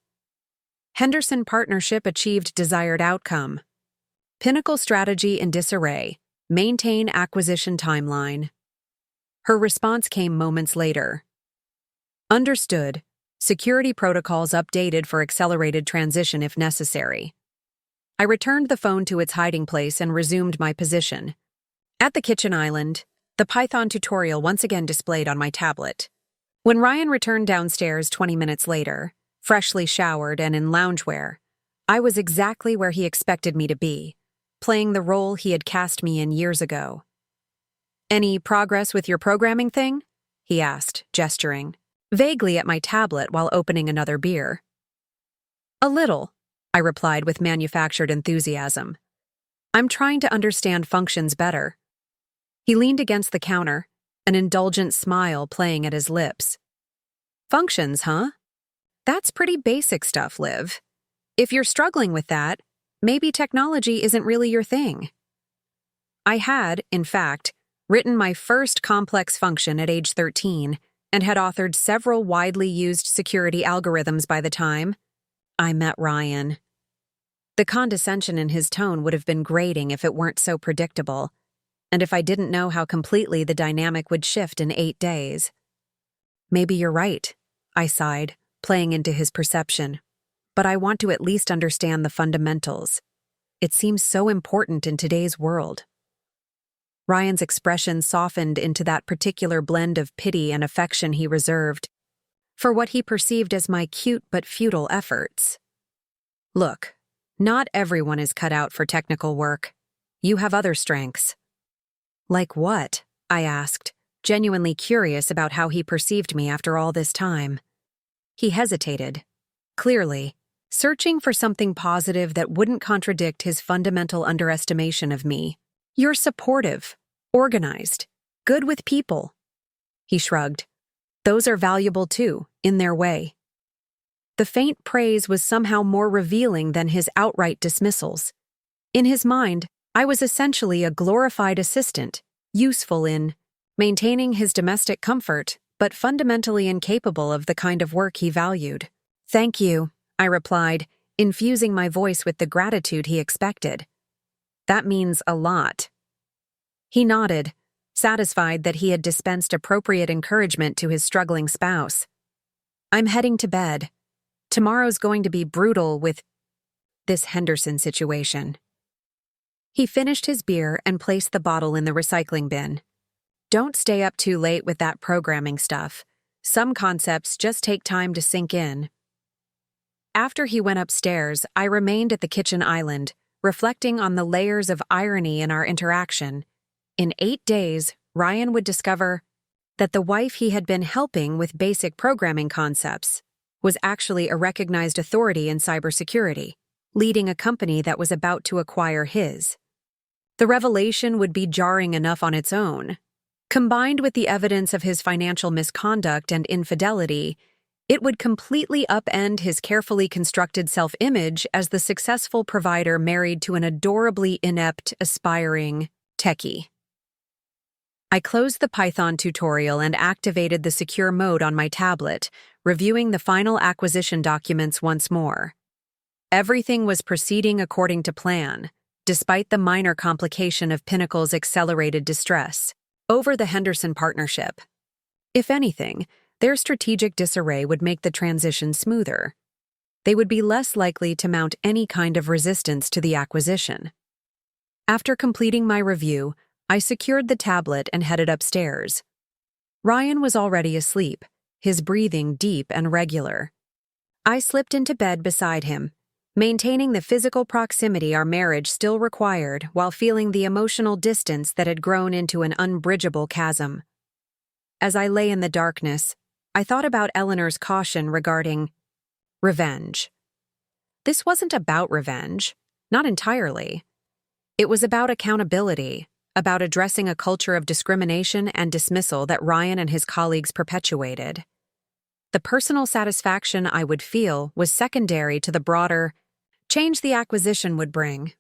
Henderson partnership achieved desired outcome. Pinnacle strategy in disarray. Maintain acquisition timeline. Her response came moments later. Understood. Security protocols updated for accelerated transition if necessary. I returned the phone to its hiding place and resumed my position. At the kitchen island, the Python tutorial once again displayed on my tablet. When Ryan returned downstairs 20 minutes later, freshly showered and in loungewear, I was exactly where he expected me to be, playing the role he had cast me in years ago. "Any progress with your programming thing?" he asked, gesturing vaguely at my tablet while opening another beer. "A little," I replied with manufactured enthusiasm. "I'm trying to understand functions better." He leaned against the counter, an indulgent smile playing at his lips. "Functions, huh? That's pretty basic stuff, Liv. If you're struggling with that, maybe technology isn't really your thing." I had, in fact, written my first complex function at age 13 and had authored several widely used security algorithms by the time I met Ryan. The condescension in his tone would have been grating if it weren't so predictable, and if I didn't know how completely the dynamic would shift in 8 days. "Maybe you're right," I sighed, playing into his perception. "But I want to at least understand the fundamentals. It seems so important in today's world." Ryan's expression softened into that particular blend of pity and affection he reserved for what he perceived as my cute but futile efforts. "Look, not everyone is cut out for technical work. You have other strengths." "Like what?" I asked, genuinely curious about how he perceived me after all this time. He hesitated. clearly, searching for something positive that wouldn't contradict his fundamental underestimation of me. "You're supportive, organized, good with people." He shrugged. "Those are valuable too, in their way." The faint praise was somehow more revealing than his outright dismissals. In his mind, I was essentially a glorified assistant, useful in maintaining his domestic comfort, but fundamentally incapable of the kind of work he valued. "Thank you," I replied, infusing my voice with the gratitude he expected. "That means a lot." He nodded, satisfied that he had dispensed appropriate encouragement to his struggling spouse. "I'm heading to bed. Tomorrow's going to be brutal with this Henderson situation." He finished his beer and placed the bottle in the recycling bin. "Don't stay up too late with that programming stuff. Some concepts just take time to sink in." After he went upstairs, I remained at the kitchen island, reflecting on the layers of irony in our interaction. In 8 days, Ryan would discover that the wife he had been helping with basic programming concepts was actually a recognized authority in cybersecurity, leading a company that was about to acquire his. The revelation would be jarring enough on its own. Combined with the evidence of his financial misconduct and infidelity, it would completely upend his carefully constructed self-image as the successful provider married to an adorably inept, aspiring techie. I closed the Python tutorial and activated the secure mode on my tablet, reviewing the final acquisition documents once more. Everything was proceeding according to plan, despite the minor complication of Pinnacle's accelerated distress over the Henderson partnership. If anything, their strategic disarray would make the transition smoother. They would be less likely to mount any kind of resistance to the acquisition. After completing my review, I secured the tablet and headed upstairs. Ryan was already asleep, his breathing deep and regular. I slipped into bed beside him, maintaining the physical proximity our marriage still required while feeling the emotional distance that had grown into an unbridgeable chasm. As I lay in the darkness, I thought about Eleanor's caution regarding revenge. This wasn't about revenge, not entirely. It was about accountability, about addressing a culture of discrimination and dismissal that Ryan and his colleagues perpetuated. The personal satisfaction I would feel was secondary to the broader change the acquisition would bring.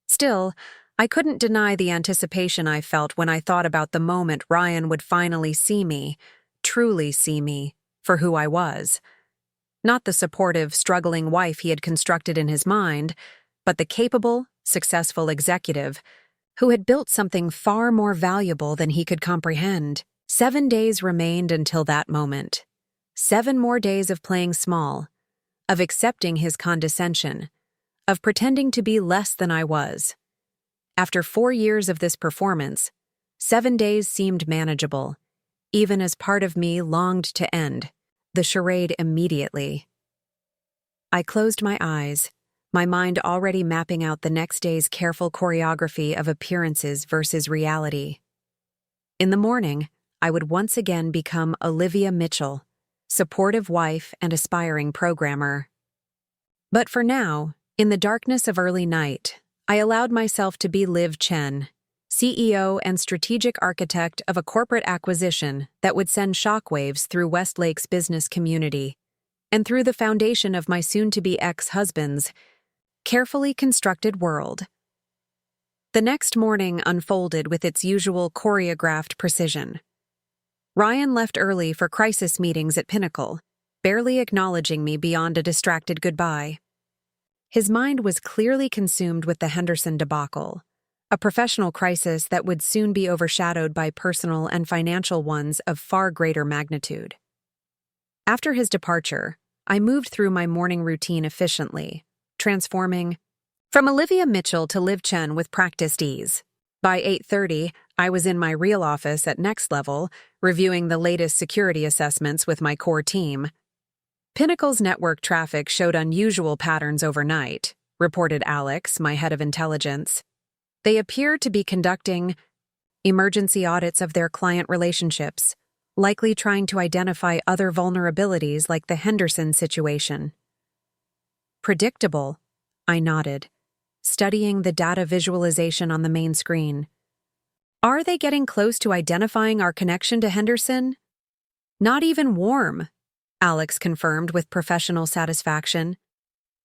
Still, I couldn't deny the anticipation I felt when I thought about the moment Ryan would finally see me, truly see me, for who I was. Not the supportive, struggling wife he had constructed in his mind, but the capable, successful executive who had built something far more valuable than he could comprehend. 7 days remained until that moment. 7 more days of playing small, of accepting his condescension, of pretending to be less than I was. After 4 years of this performance, 7 days seemed manageable, even as part of me longed to end the charade immediately. I closed my eyes, my mind already mapping out the next day's careful choreography of appearances versus reality. In the morning, I would once again become Olivia Mitchell, supportive wife and aspiring programmer. But for now, in the darkness of early night, I allowed myself to be Liv Chen, CEO and strategic architect of a corporate acquisition that would send shockwaves through Westlake's business community, and through the foundation of my soon-to-be ex-husband's carefully constructed world. The next morning unfolded with its usual choreographed precision. Ryan left early for crisis meetings at Pinnacle, barely acknowledging me beyond a distracted goodbye. His mind was clearly consumed with the Henderson debacle, a professional crisis that would soon be overshadowed by personal and financial ones of far greater magnitude. After his departure, I moved through my morning routine efficiently, transforming from Olivia Mitchell to Liv Chen with practiced ease. By 8:30, I was in my real office at Next Level, reviewing the latest security assessments with my core team. Pinnacle's network traffic showed unusual patterns overnight, reported Alex, my head of intelligence. They appeared to be conducting emergency audits of their client relationships, likely trying to identify other vulnerabilities like the Henderson situation. Predictable, I nodded, studying the data visualization on the main screen. Are they getting close to identifying our connection to Henderson? Not even warm, Alex confirmed with professional satisfaction.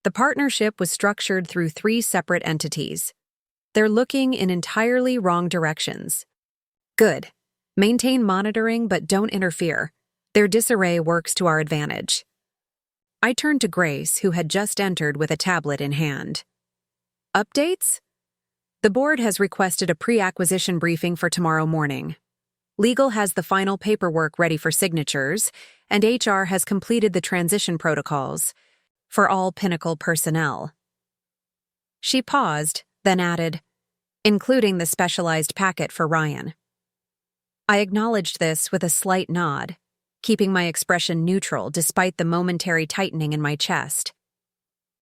The partnership was structured through 3 separate entities. They're looking in entirely wrong directions. Good. Maintain monitoring, but don't interfere. Their disarray works to our advantage. I turned to Grace, who had just entered with a tablet in hand. Updates? The board has requested a pre-acquisition briefing for tomorrow morning. Legal has the final paperwork ready for signatures, and HR has completed the transition protocols for all Pinnacle personnel. She paused, then added, including the specialized packet for Ryan. I acknowledged this with a slight nod, keeping my expression neutral despite the momentary tightening in my chest.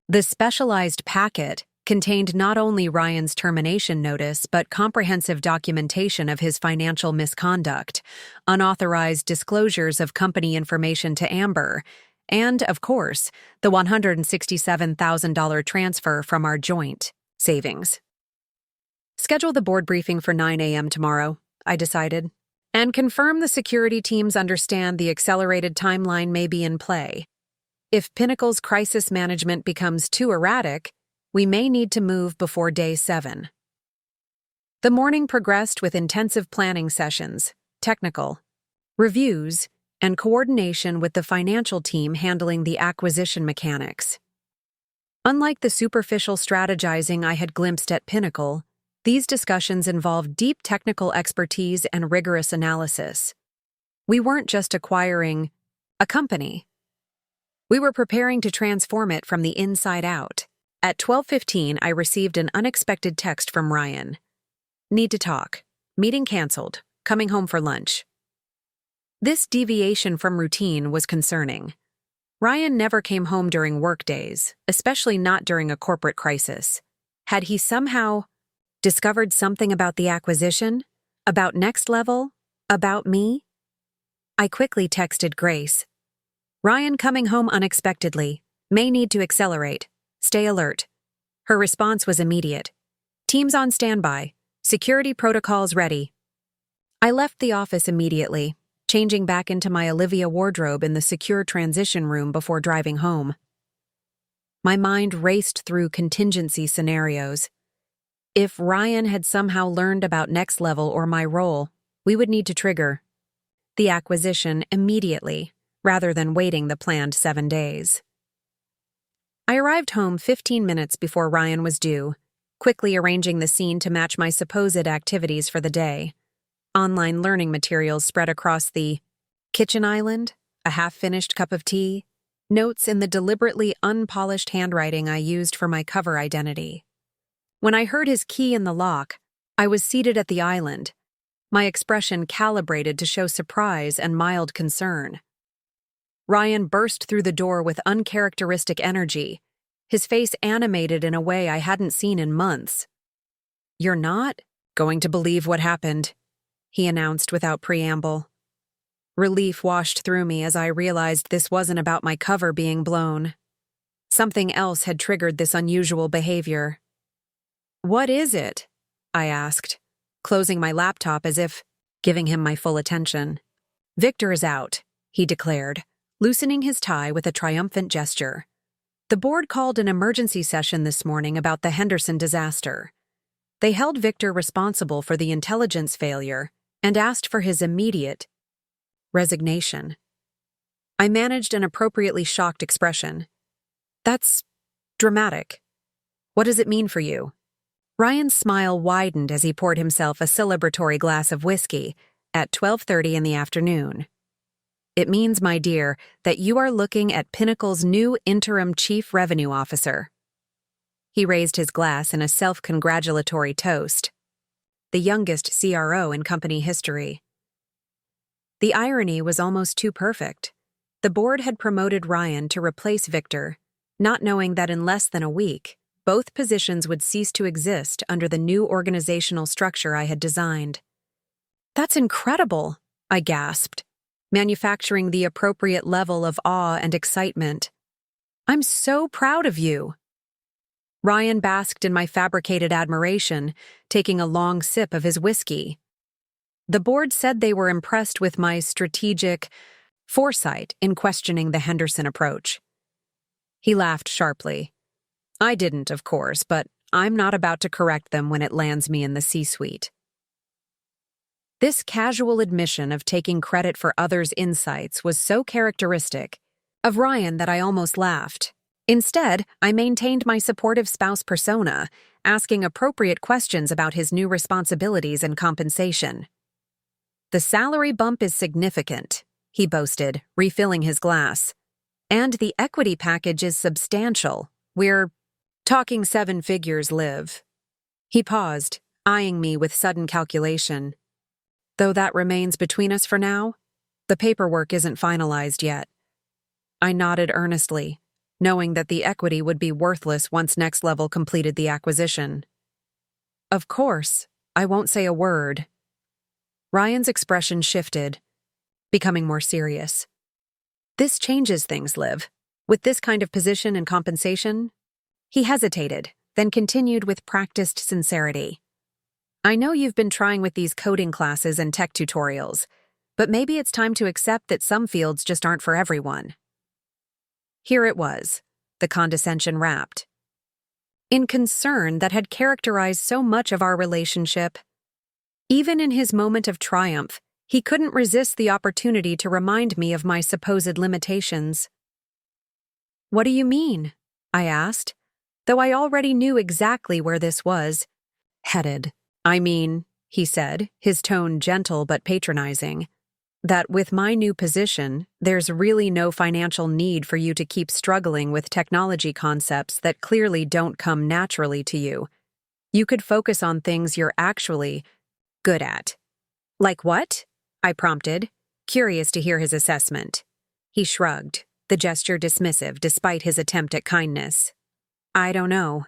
The specialized packet contained not only Ryan's termination notice but comprehensive documentation of his financial misconduct, unauthorized disclosures of company information to Amber, and, of course, the $167,000 transfer from our joint savings. Schedule the board briefing for 9 a.m. tomorrow, I decided, and confirm the security teams understand the accelerated timeline may be in play. If Pinnacle's crisis management becomes too erratic, we may need to move before day 7. The morning progressed with intensive planning sessions, technical reviews, and coordination with the financial team handling the acquisition mechanics. Unlike the superficial strategizing I had glimpsed at Pinnacle, these discussions involved deep technical expertise and rigorous analysis. We weren't just acquiring a company. We were preparing to transform it from the inside out. At 12:15, I received an unexpected text from Ryan. Need to talk. Meeting canceled. Coming home for lunch. This deviation from routine was concerning. Ryan never came home during work days, especially not during a corporate crisis. Had he somehow discovered something about the acquisition? About Next Level? About me? I quickly texted Grace. Ryan coming home unexpectedly. May need to accelerate. Stay alert. Her response was immediate. Teams on standby. Security protocols ready. I left the office immediately, changing back into my Olivia wardrobe in the secure transition room before driving home. My mind raced through contingency scenarios. If Ryan had somehow learned about Next Level or my role, we would need to trigger the acquisition immediately, rather than waiting the planned 7 days. I arrived home 15 minutes before Ryan was due, quickly arranging the scene to match my supposed activities for the day. Online learning materials spread across the kitchen island, a half-finished cup of tea, notes in the deliberately unpolished handwriting I used for my cover identity. When I heard his key in the lock, I was seated at the island, my expression calibrated to show surprise and mild concern. Ryan burst through the door with uncharacteristic energy, his face animated in a way I hadn't seen in months. You're not going to believe what happened, he announced without preamble. Relief washed through me as I realized this wasn't about my cover being blown. Something else had triggered this unusual behavior. What is it? I asked, closing my laptop as if giving him my full attention. Victor is out, he declared, loosening his tie with a triumphant gesture. The board called an emergency session this morning about the Henderson disaster. They held Victor responsible for the intelligence failure and asked for his immediate resignation. I managed an appropriately shocked expression. That's dramatic. What does it mean for you? Ryan's smile widened as he poured himself a celebratory glass of whiskey at 12:30 in the afternoon. It means, my dear, that you are looking at Pinnacle's new interim chief revenue officer. He raised his glass in a self-congratulatory toast. The youngest CRO in company history. The irony was almost too perfect. The board had promoted Ryan to replace Victor, not knowing that in less than a week, both positions would cease to exist under the new organizational structure I had designed. That's incredible, I gasped, manufacturing the appropriate level of awe and excitement. I'm so proud of you. Ryan basked in my fabricated admiration, taking a long sip of his whiskey. The board said they were impressed with my strategic foresight in questioning the Henderson approach. He laughed sharply. I didn't, of course, but I'm not about to correct them when it lands me in the C-suite. This casual admission of taking credit for others' insights was so characteristic of Ryan that I almost laughed. Instead, I maintained my supportive spouse persona, asking appropriate questions about his new responsibilities and compensation. The salary bump is significant, he boasted, refilling his glass. And the equity package is substantial. We're talking 7 figures, Liv. He paused, eyeing me with sudden calculation. Though that remains between us for now, the paperwork isn't finalized yet. I nodded earnestly, knowing that the equity would be worthless once Next Level completed the acquisition. Of course, I won't say a word. Ryan's expression shifted, becoming more serious. This changes things, Liv. With this kind of position and compensation? He hesitated, then continued with practiced sincerity. I know you've been trying with these coding classes and tech tutorials, but maybe it's time to accept that some fields just aren't for everyone. Here it was, the condescension wrapped. In concern that had characterized so much of our relationship, even in his moment of triumph, he couldn't resist the opportunity to remind me of my supposed limitations. What do you mean? I asked, though I already knew exactly where this was headed. I mean, he said, his tone gentle but patronizing, that with my new position, there's really no financial need for you to keep struggling with technology concepts that clearly don't come naturally to you. You could focus on things you're actually good at. Like what? I prompted, curious to hear his assessment. He shrugged, the gesture dismissive despite his attempt at kindness. I don't know.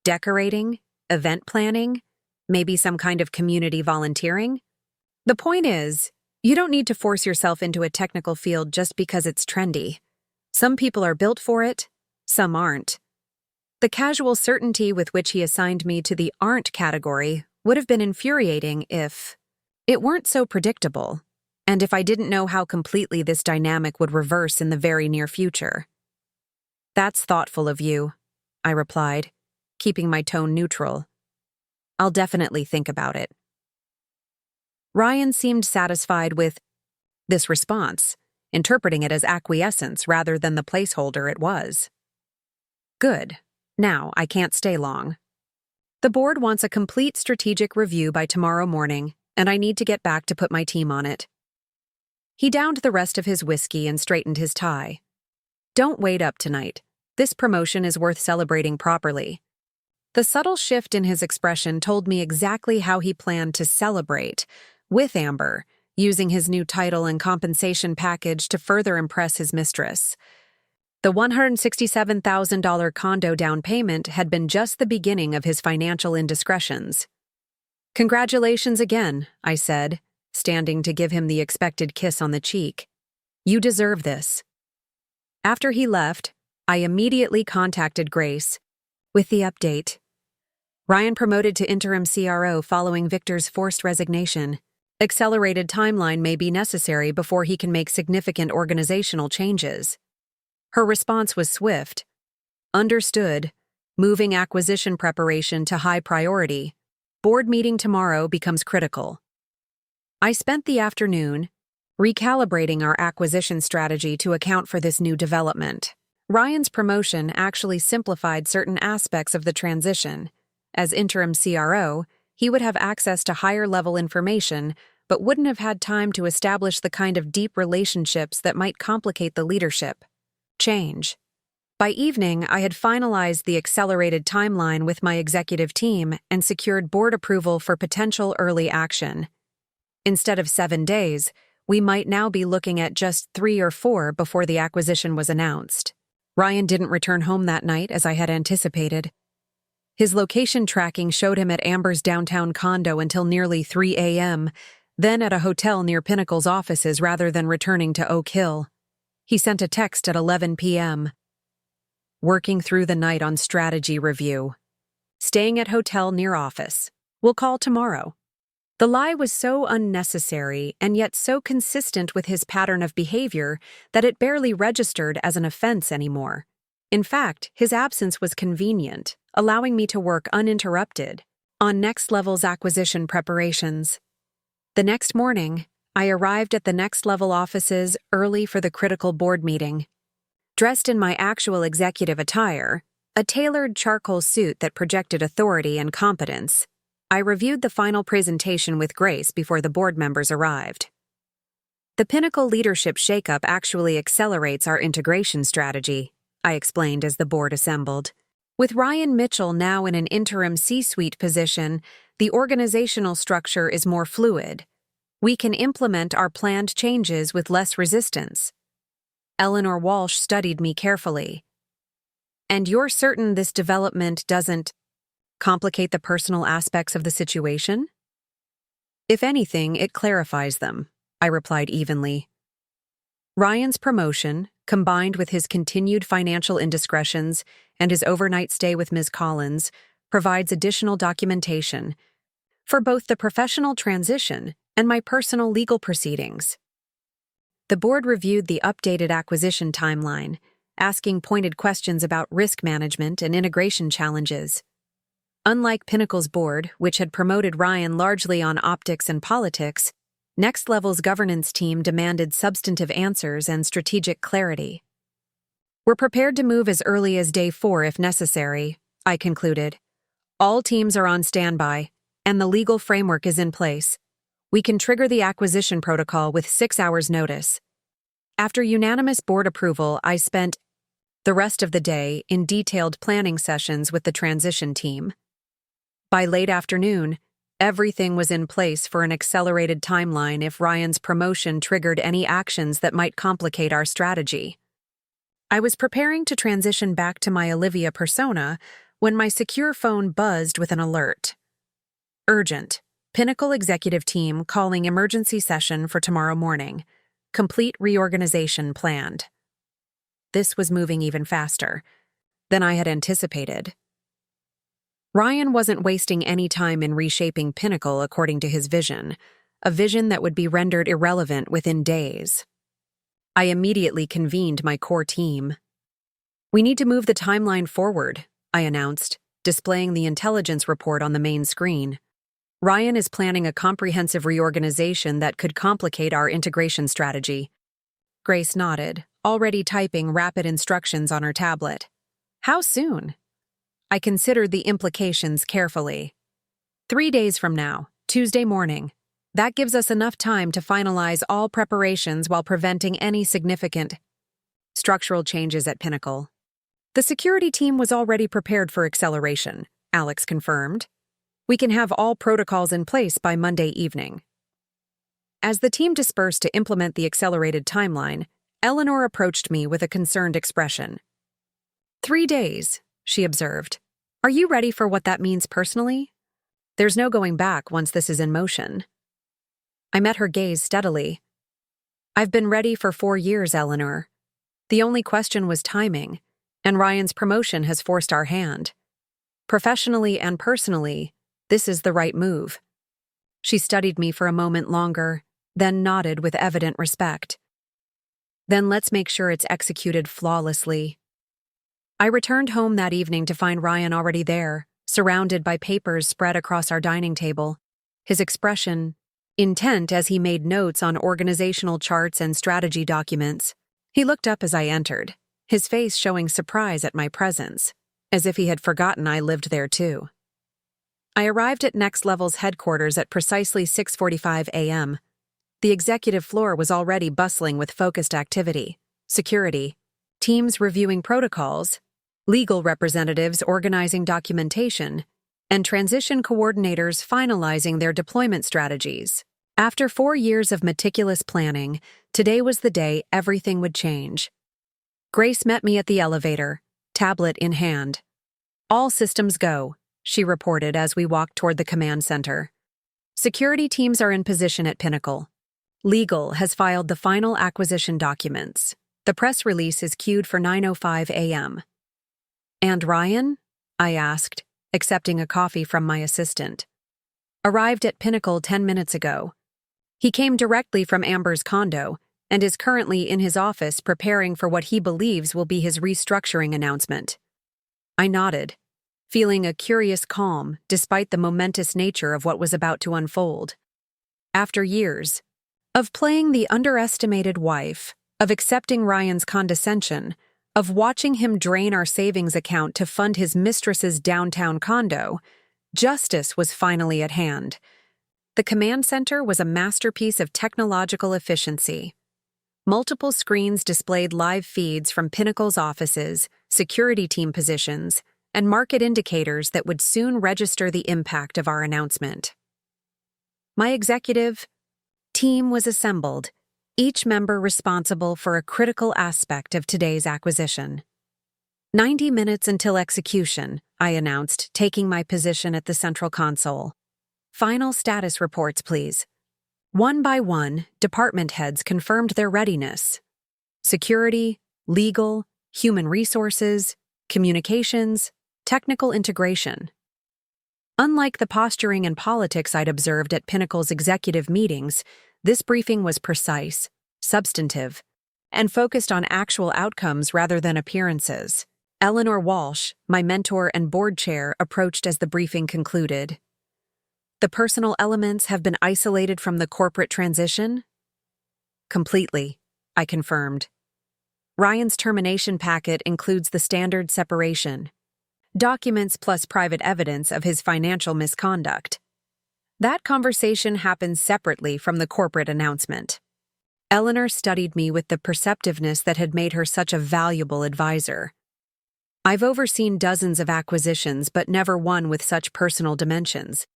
Decorating? Event planning? Maybe some kind of community volunteering? The point is, you don't need to force yourself into a technical field just because it's trendy. Some people are built for it, some aren't. The casual certainty with which he assigned me to the aren't category would have been infuriating if it weren't so predictable, and if I didn't know how completely this dynamic would reverse in the very near future. That's thoughtful of you, I replied, keeping my tone neutral. I'll definitely think about it. Ryan seemed satisfied with this response, interpreting it as acquiescence rather than the placeholder it was. Good. Now I can't stay long. The board wants a complete strategic review by tomorrow morning, and I need to get back to put my team on it. He downed the rest of his whiskey and straightened his tie. Don't wait up tonight. This promotion is worth celebrating properly. The subtle shift in his expression told me exactly how he planned to celebrate, with Amber, using his new title and compensation package to further impress his mistress. The $167,000 condo down payment had been just the beginning of his financial indiscretions. Congratulations again, I said, standing to give him the expected kiss on the cheek. You deserve this. After he left, I immediately contacted Grace with the update. Ryan promoted to interim CRO following Victor's forced resignation. Accelerated timeline may be necessary before he can make significant organizational changes. Her response was swift. Understood. Moving acquisition preparation to high priority. Board meeting tomorrow becomes critical. I spent the afternoon recalibrating our acquisition strategy to account for this new development. Ryan's promotion actually simplified certain aspects of the transition. As interim CRO, he would have access to higher-level information, but wouldn't have had time to establish the kind of deep relationships that might complicate the leadership change. By evening, I had finalized the accelerated timeline with my executive team and secured board approval for potential early action. Instead of 7 days, we might now be looking at just 3 or 4 before the acquisition was announced. Ryan didn't return home that night as I had anticipated. His location tracking showed him at Amber's downtown condo until nearly 3 a.m., then at a hotel near Pinnacle's offices rather than returning to Oak Hill. He sent a text at 11 p.m. Working through the night on strategy review. Staying at hotel near office. We'll call tomorrow. The lie was so unnecessary and yet so consistent with his pattern of behavior that it barely registered as an offense anymore. In fact, his absence was convenient, allowing me to work uninterrupted on Next Level's acquisition preparations. The next morning, I arrived at the Next Level offices early for the critical board meeting. Dressed in my actual executive attire, a tailored charcoal suit that projected authority and competence, I reviewed the final presentation with Grace before the board members arrived. The Pinnacle leadership shakeup actually accelerates our integration strategy, I explained as the board assembled. With Ryan Mitchell now in an interim C-suite position, the organizational structure is more fluid. We can implement our planned changes with less resistance. Eleanor Walsh studied me carefully. And you're certain this development doesn't complicate the personal aspects of the situation? If anything, it clarifies them, I replied evenly. Ryan's promotion, combined with his continued financial indiscretions and his overnight stay with Ms. Collins, provides additional documentation for both the professional transition and my personal legal proceedings. The board reviewed the updated acquisition timeline, asking pointed questions about risk management and integration challenges. Unlike Pinnacle's board, which had promoted Ryan largely on optics and politics, Next Level's governance team demanded substantive answers and strategic clarity. We're prepared to move as early as day 4 if necessary, I concluded. All teams are on standby, and the legal framework is in place. We can trigger the acquisition protocol with 6 hours' notice. After unanimous board approval, I spent the rest of the day in detailed planning sessions with the transition team. By late afternoon, everything was in place for an accelerated timeline if Ryan's promotion triggered any actions that might complicate our strategy. I was preparing to transition back to my Olivia persona when my secure phone buzzed with an alert. Urgent. Pinnacle executive team calling emergency session for tomorrow morning. Complete reorganization planned. This was moving even faster than I had anticipated. Ryan wasn't wasting any time in reshaping Pinnacle according to his vision, a vision that would be rendered irrelevant within days. I immediately convened my core team. We need to move the timeline forward, I announced, displaying the intelligence report on the main screen. Ryan is planning a comprehensive reorganization that could complicate our integration strategy. Grace nodded, already typing rapid instructions on her tablet. How soon? I considered the implications carefully. 3 days from now, Tuesday morning. That gives us enough time to finalize all preparations while preventing any significant structural changes at Pinnacle. The security team was already prepared for acceleration, Alex confirmed. We can have all protocols in place by Monday evening. As the team dispersed to implement the accelerated timeline, Eleanor approached me with a concerned expression. 3 days, she observed. Are you ready for what that means personally? There's no going back once this is in motion. I met her gaze steadily. I've been ready for 4 years, Eleanor. The only question was timing, and Ryan's promotion has forced our hand. Professionally and personally, this is the right move. She studied me for a moment longer, then nodded with evident respect. Then let's make sure it's executed flawlessly. I returned home that evening to find Ryan already there, surrounded by papers spread across our dining table, his expression intent as he made notes on organizational charts and strategy documents. He looked up as I entered, his face showing surprise at my presence, as if he had forgotten I lived there too. I arrived at Next Level's headquarters at precisely 6:45 a.m. The executive floor was already bustling with focused activity, security, teams reviewing protocols, legal representatives organizing documentation, and transition coordinators finalizing their deployment strategies. After 4 years of meticulous planning, today was the day everything would change. Grace met me at the elevator, tablet in hand. All systems go, she reported as we walked toward the command center. Security teams are in position at Pinnacle. Legal has filed the final acquisition documents. The press release is queued for 9:05 a.m. "And Ryan?" I asked, accepting a coffee from my assistant. "Arrived at Pinnacle 10 minutes ago. He came directly from Amber's condo and is currently in his office preparing for what he believes will be his restructuring announcement." I nodded, feeling a curious calm despite the momentous nature of what was about to unfold. After years of playing the underestimated wife, of accepting Ryan's condescension, of watching him drain our savings account to fund his mistress's downtown condo, justice was finally at hand. The command center was a masterpiece of technological efficiency. Multiple screens displayed live feeds from Pinnacle's offices, security team positions, and market indicators that would soon register the impact of our announcement. My executive team was assembled, each member responsible for a critical aspect of today's acquisition. 90 minutes until execution, I announced, taking my position at the central console. "Final status reports, please." One by one, department heads confirmed their readiness. Security, legal, human resources, communications, technical integration. Unlike the posturing and politics I'd observed at Pinnacle's executive meetings, this briefing was precise, substantive, and focused on actual outcomes rather than appearances. Eleanor Walsh, my mentor and board chair, approached as the briefing concluded. "The personal elements have been isolated from the corporate transition?" "Completely," I confirmed. "Ryan's termination packet includes the standard separation. Documents plus private evidence of his financial misconduct. That conversation happens separately from the corporate announcement." Eleanor studied me with the perceptiveness that had made her such a valuable advisor. "I've overseen dozens of acquisitions, but never one with such personal dimensions.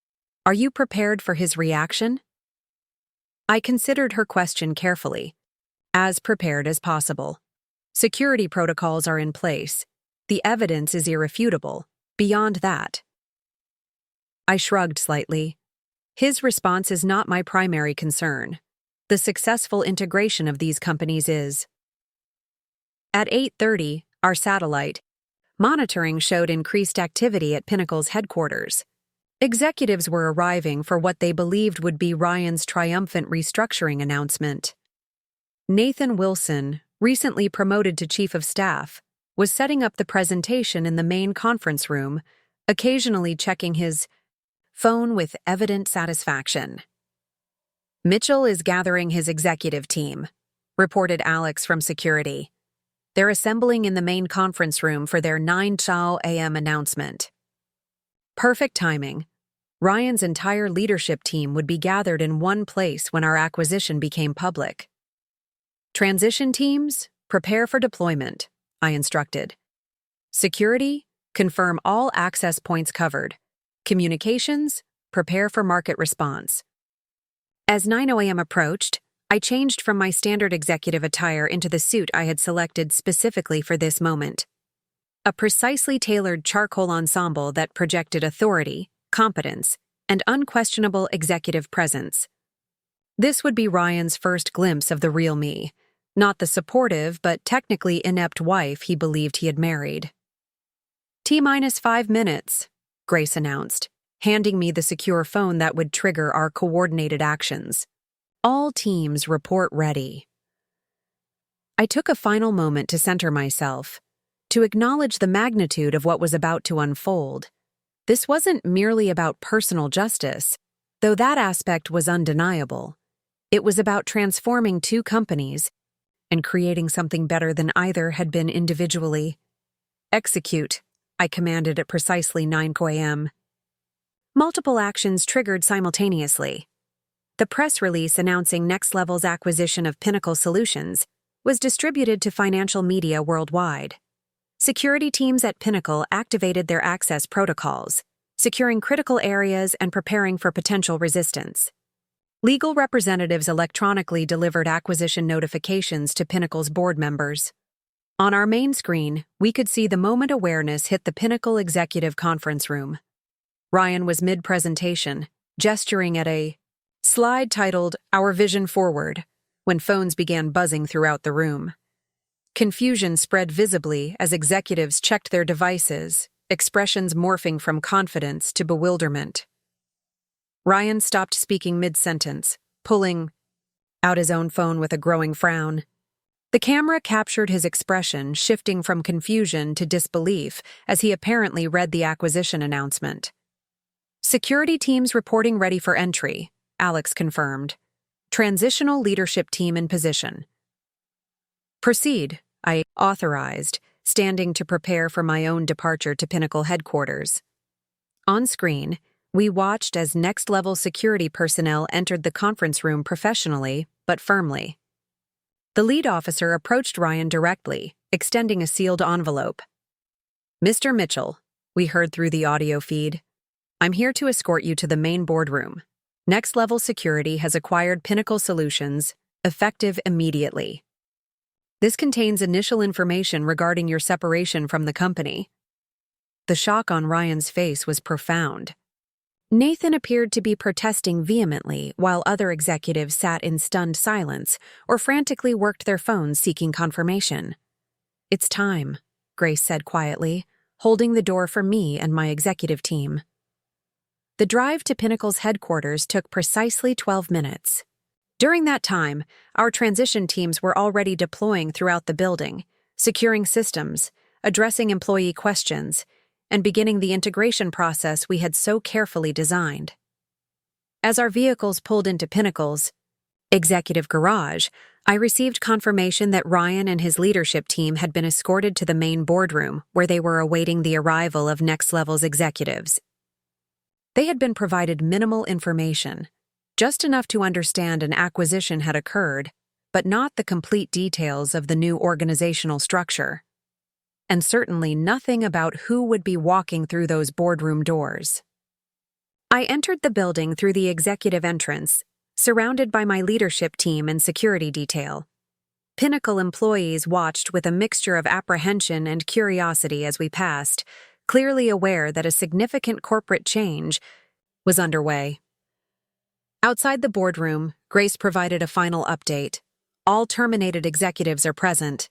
Are you prepared for his reaction?" I considered her question carefully. As prepared as possible. Security protocols are in place. The evidence is irrefutable. Beyond that. I shrugged slightly. His response is not my primary concern. The successful integration of these companies is. At 8:30, our satellite monitoring showed increased activity at Pinnacle's headquarters. Executives were arriving for what they believed would be Ryan's triumphant restructuring announcement. Nathan Wilson, recently promoted to Chief of Staff, was setting up the presentation in the main conference room, occasionally checking his phone with evident satisfaction. "Mitchell is gathering his executive team," reported Alex from security. "They're assembling in the main conference room for their 9 a.m. announcement." Perfect timing. Ryan's entire leadership team would be gathered in one place when our acquisition became public. "Transition teams, prepare for deployment," I instructed. "Security, confirm all access points covered. Communications, prepare for market response." As 9 a.m. approached, I changed from my standard executive attire into the suit I had selected specifically for this moment. A precisely tailored charcoal ensemble that projected authority, competence, and unquestionable executive presence. This would be Ryan's first glimpse of the real me, not the supportive but technically inept wife he believed he had married. "T-minus 5 minutes, Grace announced, handing me the secure phone that would trigger our coordinated actions. "All teams report ready." I took a final moment to center myself, to acknowledge the magnitude of what was about to unfold. This wasn't merely about personal justice, though that aspect was undeniable. It was about transforming two companies and creating something better than either had been individually. "Execute," I commanded at precisely 9 a.m. Multiple actions triggered simultaneously. The press release announcing Next Level's acquisition of Pinnacle Solutions was distributed to financial media worldwide. Security teams at Pinnacle activated their access protocols, securing critical areas and preparing for potential resistance. Legal representatives electronically delivered acquisition notifications to Pinnacle's board members. On our main screen, we could see the moment awareness hit the Pinnacle executive conference room. Ryan was mid-presentation, gesturing at a slide titled "Our Vision Forward," when phones began buzzing throughout the room. Confusion spread visibly as executives checked their devices, expressions morphing from confidence to bewilderment. Ryan stopped speaking mid-sentence, pulling out his own phone with a growing frown. The camera captured his expression, shifting from confusion to disbelief as he apparently read the acquisition announcement. Security teams reporting ready for entry, Alex confirmed. Transitional leadership team in position. Proceed, I authorized, standing to prepare for my own departure to Pinnacle headquarters. On screen, we watched as next-level security personnel entered the conference room professionally, but firmly. The lead officer approached Ryan directly, extending a sealed envelope. "Mr. Mitchell," we heard through the audio feed, "I'm here to escort you to the main boardroom. Next-level security has acquired Pinnacle Solutions, effective immediately. This contains initial information regarding your separation from the company." The shock on Ryan's face was profound. Nathan appeared to be protesting vehemently while other executives sat in stunned silence or frantically worked their phones seeking confirmation. "It's time," Grace said quietly, holding the door for me and my executive team. The drive to Pinnacle's headquarters took precisely 12 minutes. During that time, our transition teams were already deploying throughout the building, securing systems, addressing employee questions, and beginning the integration process we had so carefully designed. As our vehicles pulled into Pinnacle's executive garage, I received confirmation that Ryan and his leadership team had been escorted to the main boardroom where they were awaiting the arrival of Next Level's executives. They had been provided minimal information, just enough to understand an acquisition had occurred, but not the complete details of the new organizational structure. And certainly nothing about who would be walking through those boardroom doors. I entered the building through the executive entrance, surrounded by my leadership team and security detail. Pinnacle employees watched with a mixture of apprehension and curiosity as we passed, clearly aware that a significant corporate change was underway. Outside the boardroom, Grace provided a final update. All terminated executives are present.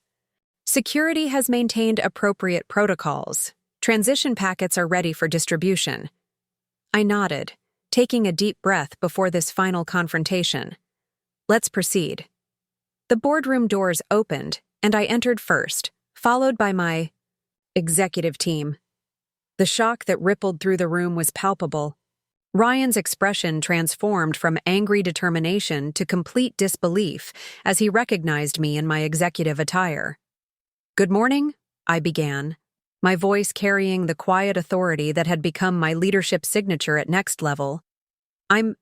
Security has maintained appropriate protocols. Transition packets are ready for distribution. I nodded, taking a deep breath before this final confrontation. Let's proceed. The boardroom doors opened, and I entered first, followed by my executive team. The shock that rippled through the room was palpable. Ryan's expression transformed from angry determination to complete disbelief as he recognized me in my executive attire. "Good morning," I began, my voice carrying the quiet authority that had become my leadership signature at Next Level. "I'm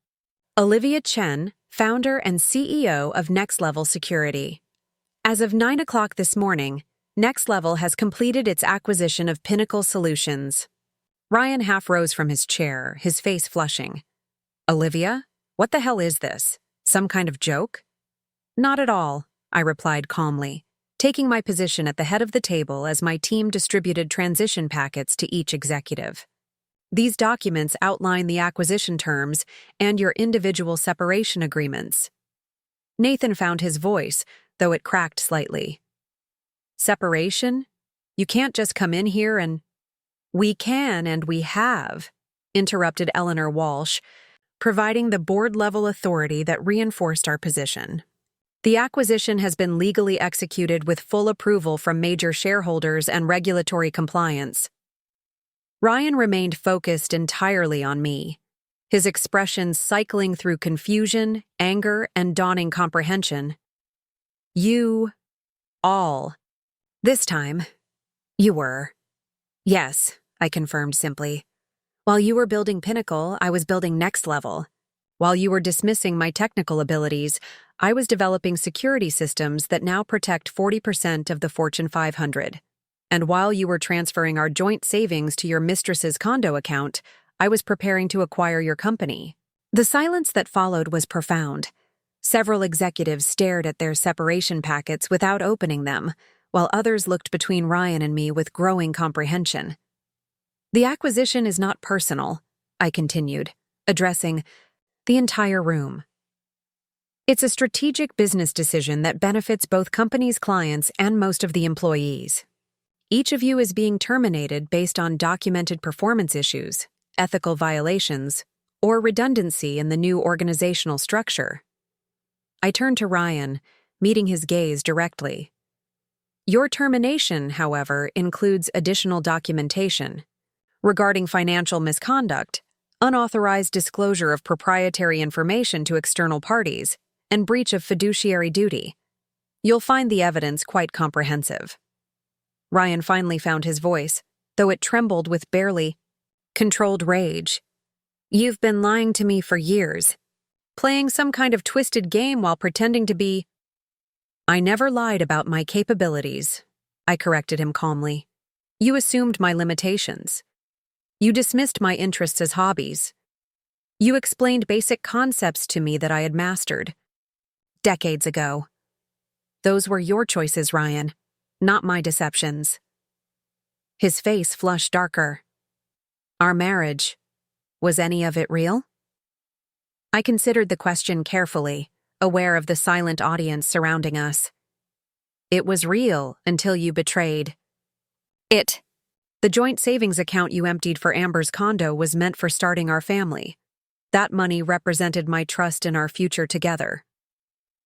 Olivia Chen, founder and CEO of Next Level Security. As of 9 o'clock this morning, Next Level has completed its acquisition of Pinnacle Solutions." Ryan half rose from his chair, his face flushing. "Olivia, what the hell is this? Some kind of joke?" "Not at all," I replied calmly, taking my position at the head of the table as my team distributed transition packets to each executive. "These documents outline the acquisition terms and your individual separation agreements." Nathan found his voice, though it cracked slightly. "Separation? You can't just come in here and—" "We can and we have," interrupted Eleanor Walsh, providing the board-level authority that reinforced our position. "The acquisition has been legally executed with full approval from major shareholders and regulatory compliance." Ryan remained focused entirely on me, his expressions cycling through confusion, anger, and dawning comprehension. "You all. This time, you were." "Yes," I confirmed simply. "While you were building Pinnacle, I was building Next Level. While you were dismissing my technical abilities, I was developing security systems that now protect 40% of the Fortune 500. And while you were transferring our joint savings to your mistress's condo account, I was preparing to acquire your company." The silence that followed was profound. Several executives stared at their separation packets without opening them, while others looked between Ryan and me with growing comprehension. "The acquisition is not personal," I continued, addressing the entire room. It's a strategic business decision that benefits both companies' clients and most of the employees. Each of you is being terminated based on documented performance issues, ethical violations, or redundancy in the new organizational structure. I turned to Ryan, meeting his gaze directly. Your termination, however, includes additional documentation regarding financial misconduct, unauthorized disclosure of proprietary information to external parties, and breach of fiduciary duty. You'll find the evidence quite comprehensive. Ryan finally found his voice, though it trembled with barely controlled rage. You've been lying to me for years, playing some kind of twisted game while pretending to be— I never lied about my capabilities, I corrected him calmly. You assumed my limitations. You dismissed my interests as hobbies. You explained basic concepts to me that I had mastered decades ago. Those were your choices, Ryan, not my deceptions. His face flushed darker. Our marriage, was any of it real? I considered the question carefully, aware of the silent audience surrounding us. It was real until you betrayed it. The joint savings account you emptied for Amber's condo was meant for starting our family. That money represented my trust in our future together.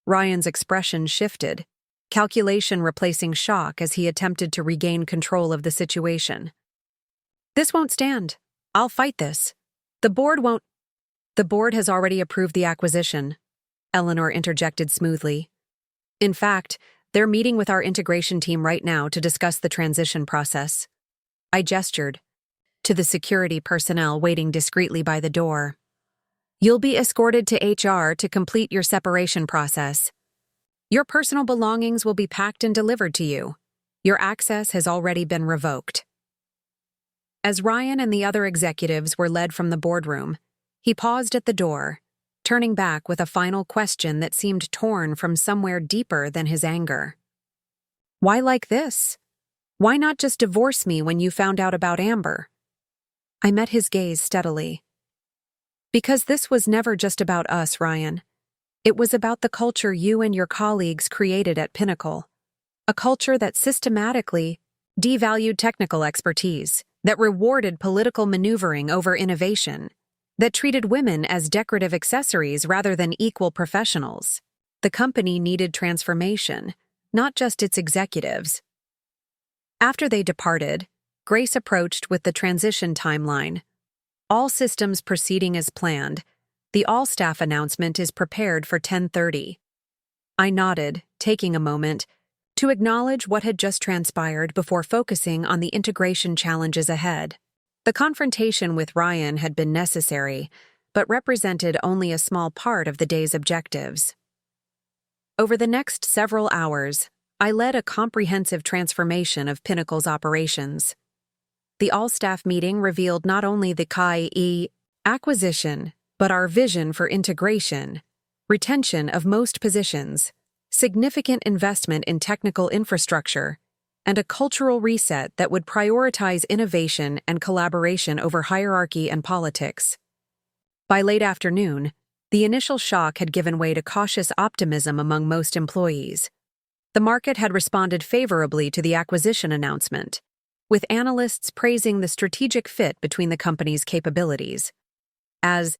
Ryan's expression shifted, calculation replacing shock as he attempted to regain control of the situation. This won't stand. I'll fight this. The board won't— The board has already approved the acquisition, Eleanor interjected smoothly. In fact, they're meeting with our integration team right now to discuss the transition process. I gestured to the security personnel waiting discreetly by the door. You'll be escorted to HR to complete your separation process. Your personal belongings will be packed and delivered to you. Your access has already been revoked. As Ryan and the other executives were led from the boardroom, he paused at the door, turning back with a final question that seemed torn from somewhere deeper than his anger. Why like this? Why not just divorce me when you found out about Amber? I met his gaze steadily. Because this was never just about us, Ryan. It was about the culture you and your colleagues created at Pinnacle. A culture that systematically devalued technical expertise, that rewarded political maneuvering over innovation, that treated women as decorative accessories rather than equal professionals. The company needed transformation, not just its executives. After they departed, Grace approached with the transition timeline. All systems proceeding as planned. The all-staff announcement is prepared for 10:30. I nodded, taking a moment to acknowledge what had just transpired before focusing on the integration challenges ahead. The confrontation with Ryan had been necessary, but represented only a small part of the day's objectives. Over the next several hours, I led a comprehensive transformation of Pinnacle's operations. The all-staff meeting revealed not only the Kai-E acquisition, but our vision for integration, retention of most positions, significant investment in technical infrastructure, and a cultural reset that would prioritize innovation and collaboration over hierarchy and politics. By late afternoon, the initial shock had given way to cautious optimism among most employees. The market had responded favorably to the acquisition announcement, with analysts praising the strategic fit between the company's capabilities. As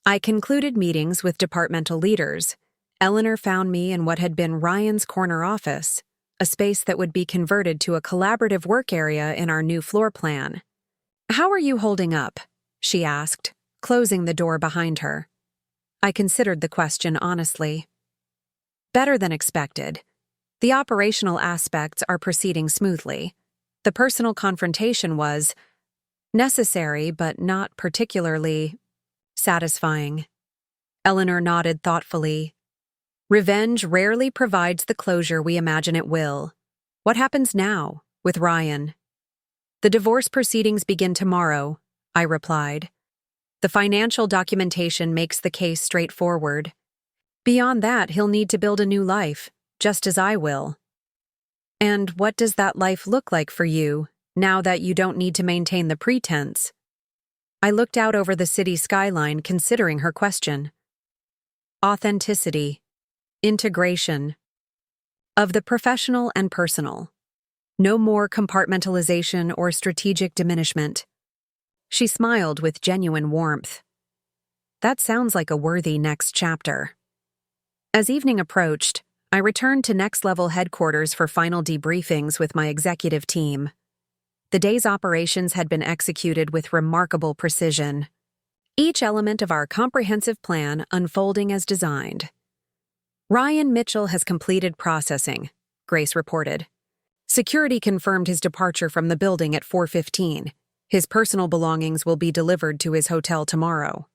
I concluded meetings with departmental leaders, Eleanor found me in what had been Ryan's corner office, a space that would be converted to a collaborative work area in our new floor plan. "How are you holding up?" she asked, closing the door behind her. I considered the question honestly. Better than expected. The operational aspects are proceeding smoothly. The personal confrontation was necessary but not particularly satisfying. Eleanor nodded thoughtfully. Revenge rarely provides the closure we imagine it will. What happens now, with Ryan? The divorce proceedings begin tomorrow, I replied. The financial documentation makes the case straightforward. Beyond that, he'll need to build a new life, just as I will. And what does that life look like for you, now that you don't need to maintain the pretense? I looked out over the city skyline, considering her question. Authenticity, Integration of the professional and personal. No more compartmentalization or strategic diminishment. She smiled with genuine warmth. That sounds like a worthy next chapter. As evening approached, I returned to next-level headquarters for final debriefings with my executive team. The day's operations had been executed with remarkable precision, each element of our comprehensive plan unfolding as designed. Ryan Mitchell has completed processing, Grace reported. Security confirmed his departure from the building at 4:15. His personal belongings will be delivered to his hotel tomorrow.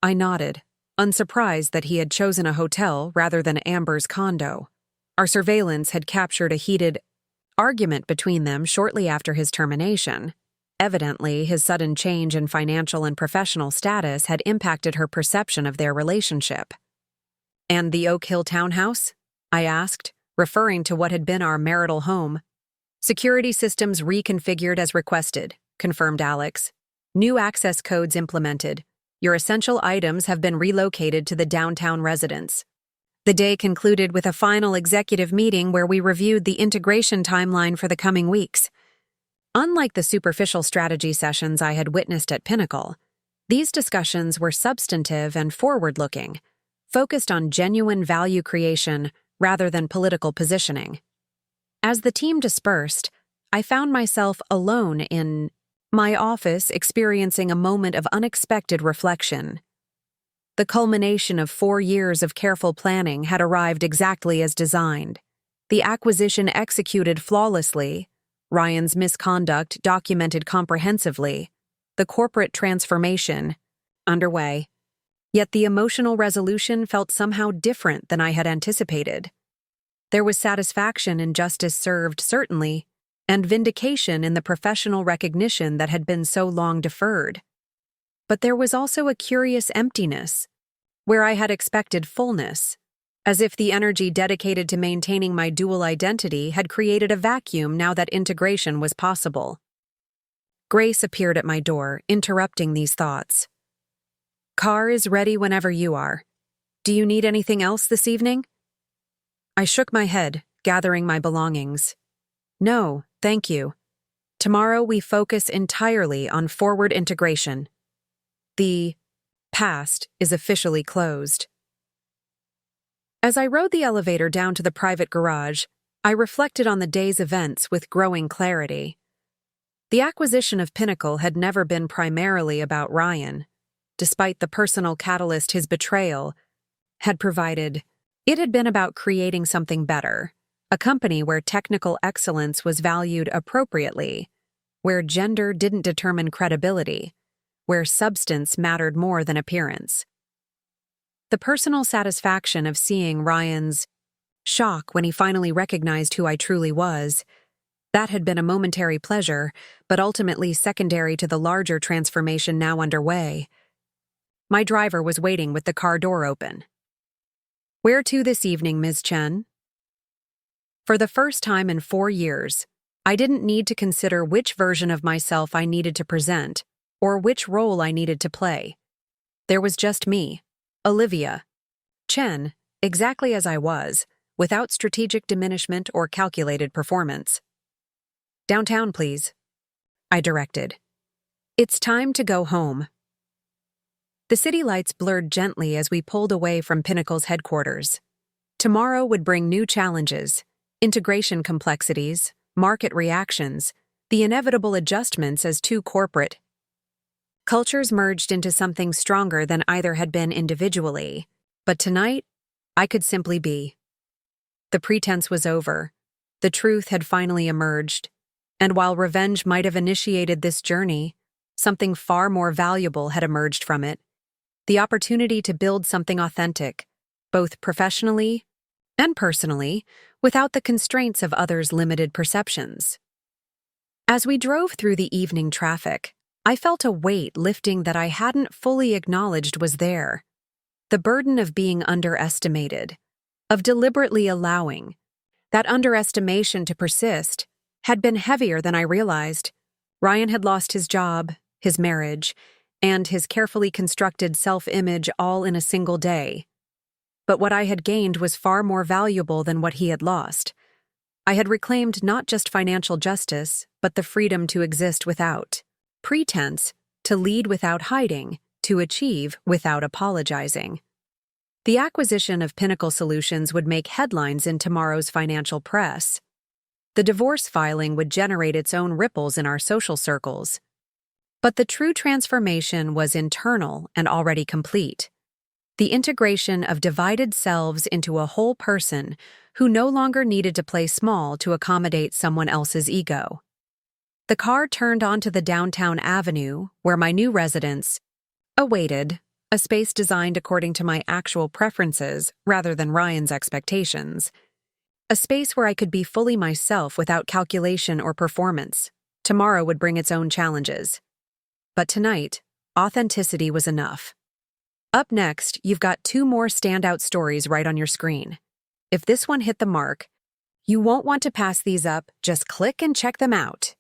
I nodded, unsurprised that he had chosen a hotel rather than Amber's condo. Our surveillance had captured a heated argument between them shortly after his termination. Evidently, his sudden change in financial and professional status had impacted her perception of their relationship. "And the Oak Hill townhouse?" I asked, referring to what had been our marital home. "Security systems reconfigured as requested," confirmed Alex. "New access codes implemented. Your essential items have been relocated to the downtown residence." The day concluded with a final executive meeting where we reviewed the integration timeline for the coming weeks. Unlike the superficial strategy sessions I had witnessed at Pinnacle, these discussions were substantive and forward-looking, focused on genuine value creation rather than political positioning. As the team dispersed, I found myself alone in my office experiencing a moment of unexpected reflection. The culmination of 4 years of careful planning had arrived exactly as designed. The acquisition executed flawlessly, Ryan's misconduct documented comprehensively, the corporate transformation underway. Yet the emotional resolution felt somehow different than I had anticipated. There was satisfaction in justice served, certainly, and vindication in the professional recognition that had been so long deferred. But there was also a curious emptiness, where I had expected fullness, as if the energy dedicated to maintaining my dual identity had created a vacuum now that integration was possible. Grace appeared at my door, interrupting these thoughts. "Car is ready whenever you are. Do you need anything else this evening?" I shook my head, gathering my belongings. "No, thank you. Tomorrow we focus entirely on forward integration. The past is officially closed." As I rode the elevator down to the private garage, I reflected on the day's events with growing clarity. The acquisition of Pinnacle had never been primarily about Ryan. Despite the personal catalyst his betrayal had provided, it had been about creating something better, a company where technical excellence was valued appropriately, where gender didn't determine credibility, where substance mattered more than appearance. The personal satisfaction of seeing Ryan's shock when he finally recognized who I truly was, that had been a momentary pleasure, but ultimately secondary to the larger transformation now underway. My driver was waiting with the car door open. "Where to this evening, Ms. Chen?" For the first time in 4 years, I didn't need to consider which version of myself I needed to present or which role I needed to play. There was just me, Olivia Chen, exactly as I was, without strategic diminishment or calculated performance. "Downtown, please," I directed. "It's time to go home." The city lights blurred gently as we pulled away from Pinnacle's headquarters. Tomorrow would bring new challenges, integration complexities, market reactions, the inevitable adjustments as two corporate cultures merged into something stronger than either had been individually. But tonight, I could simply be. The pretense was over. The truth had finally emerged. And while revenge might have initiated this journey, something far more valuable had emerged from it. The opportunity to build something authentic, both professionally and personally, without the constraints of others' limited perceptions. As we drove through the evening traffic, I felt a weight lifting that I hadn't fully acknowledged was there. The burden of being underestimated, of deliberately allowing that underestimation to persist, had been heavier than I realized. Ryan had lost his job, his marriage, and his carefully constructed self-image all in a single day. but what I had gained was far more valuable than what he had lost. I had reclaimed not just financial justice, but the freedom to exist without pretense, to lead without hiding, to achieve without apologizing. The acquisition of Pinnacle Solutions would make headlines in tomorrow's financial press. The divorce filing would generate its own ripples in our social circles. But the true transformation was internal and already complete. The integration of divided selves into a whole person who no longer needed to play small to accommodate someone else's ego. The car turned onto the downtown avenue where my new residence awaited, a space designed according to my actual preferences rather than Ryan's expectations. A space where I could be fully myself without calculation or performance. Tomorrow would bring its own challenges. But tonight, authenticity was enough. Up next, you've got 2 more standout stories right on your screen. If this one hit the mark, you won't want to pass these up, just click and check them out.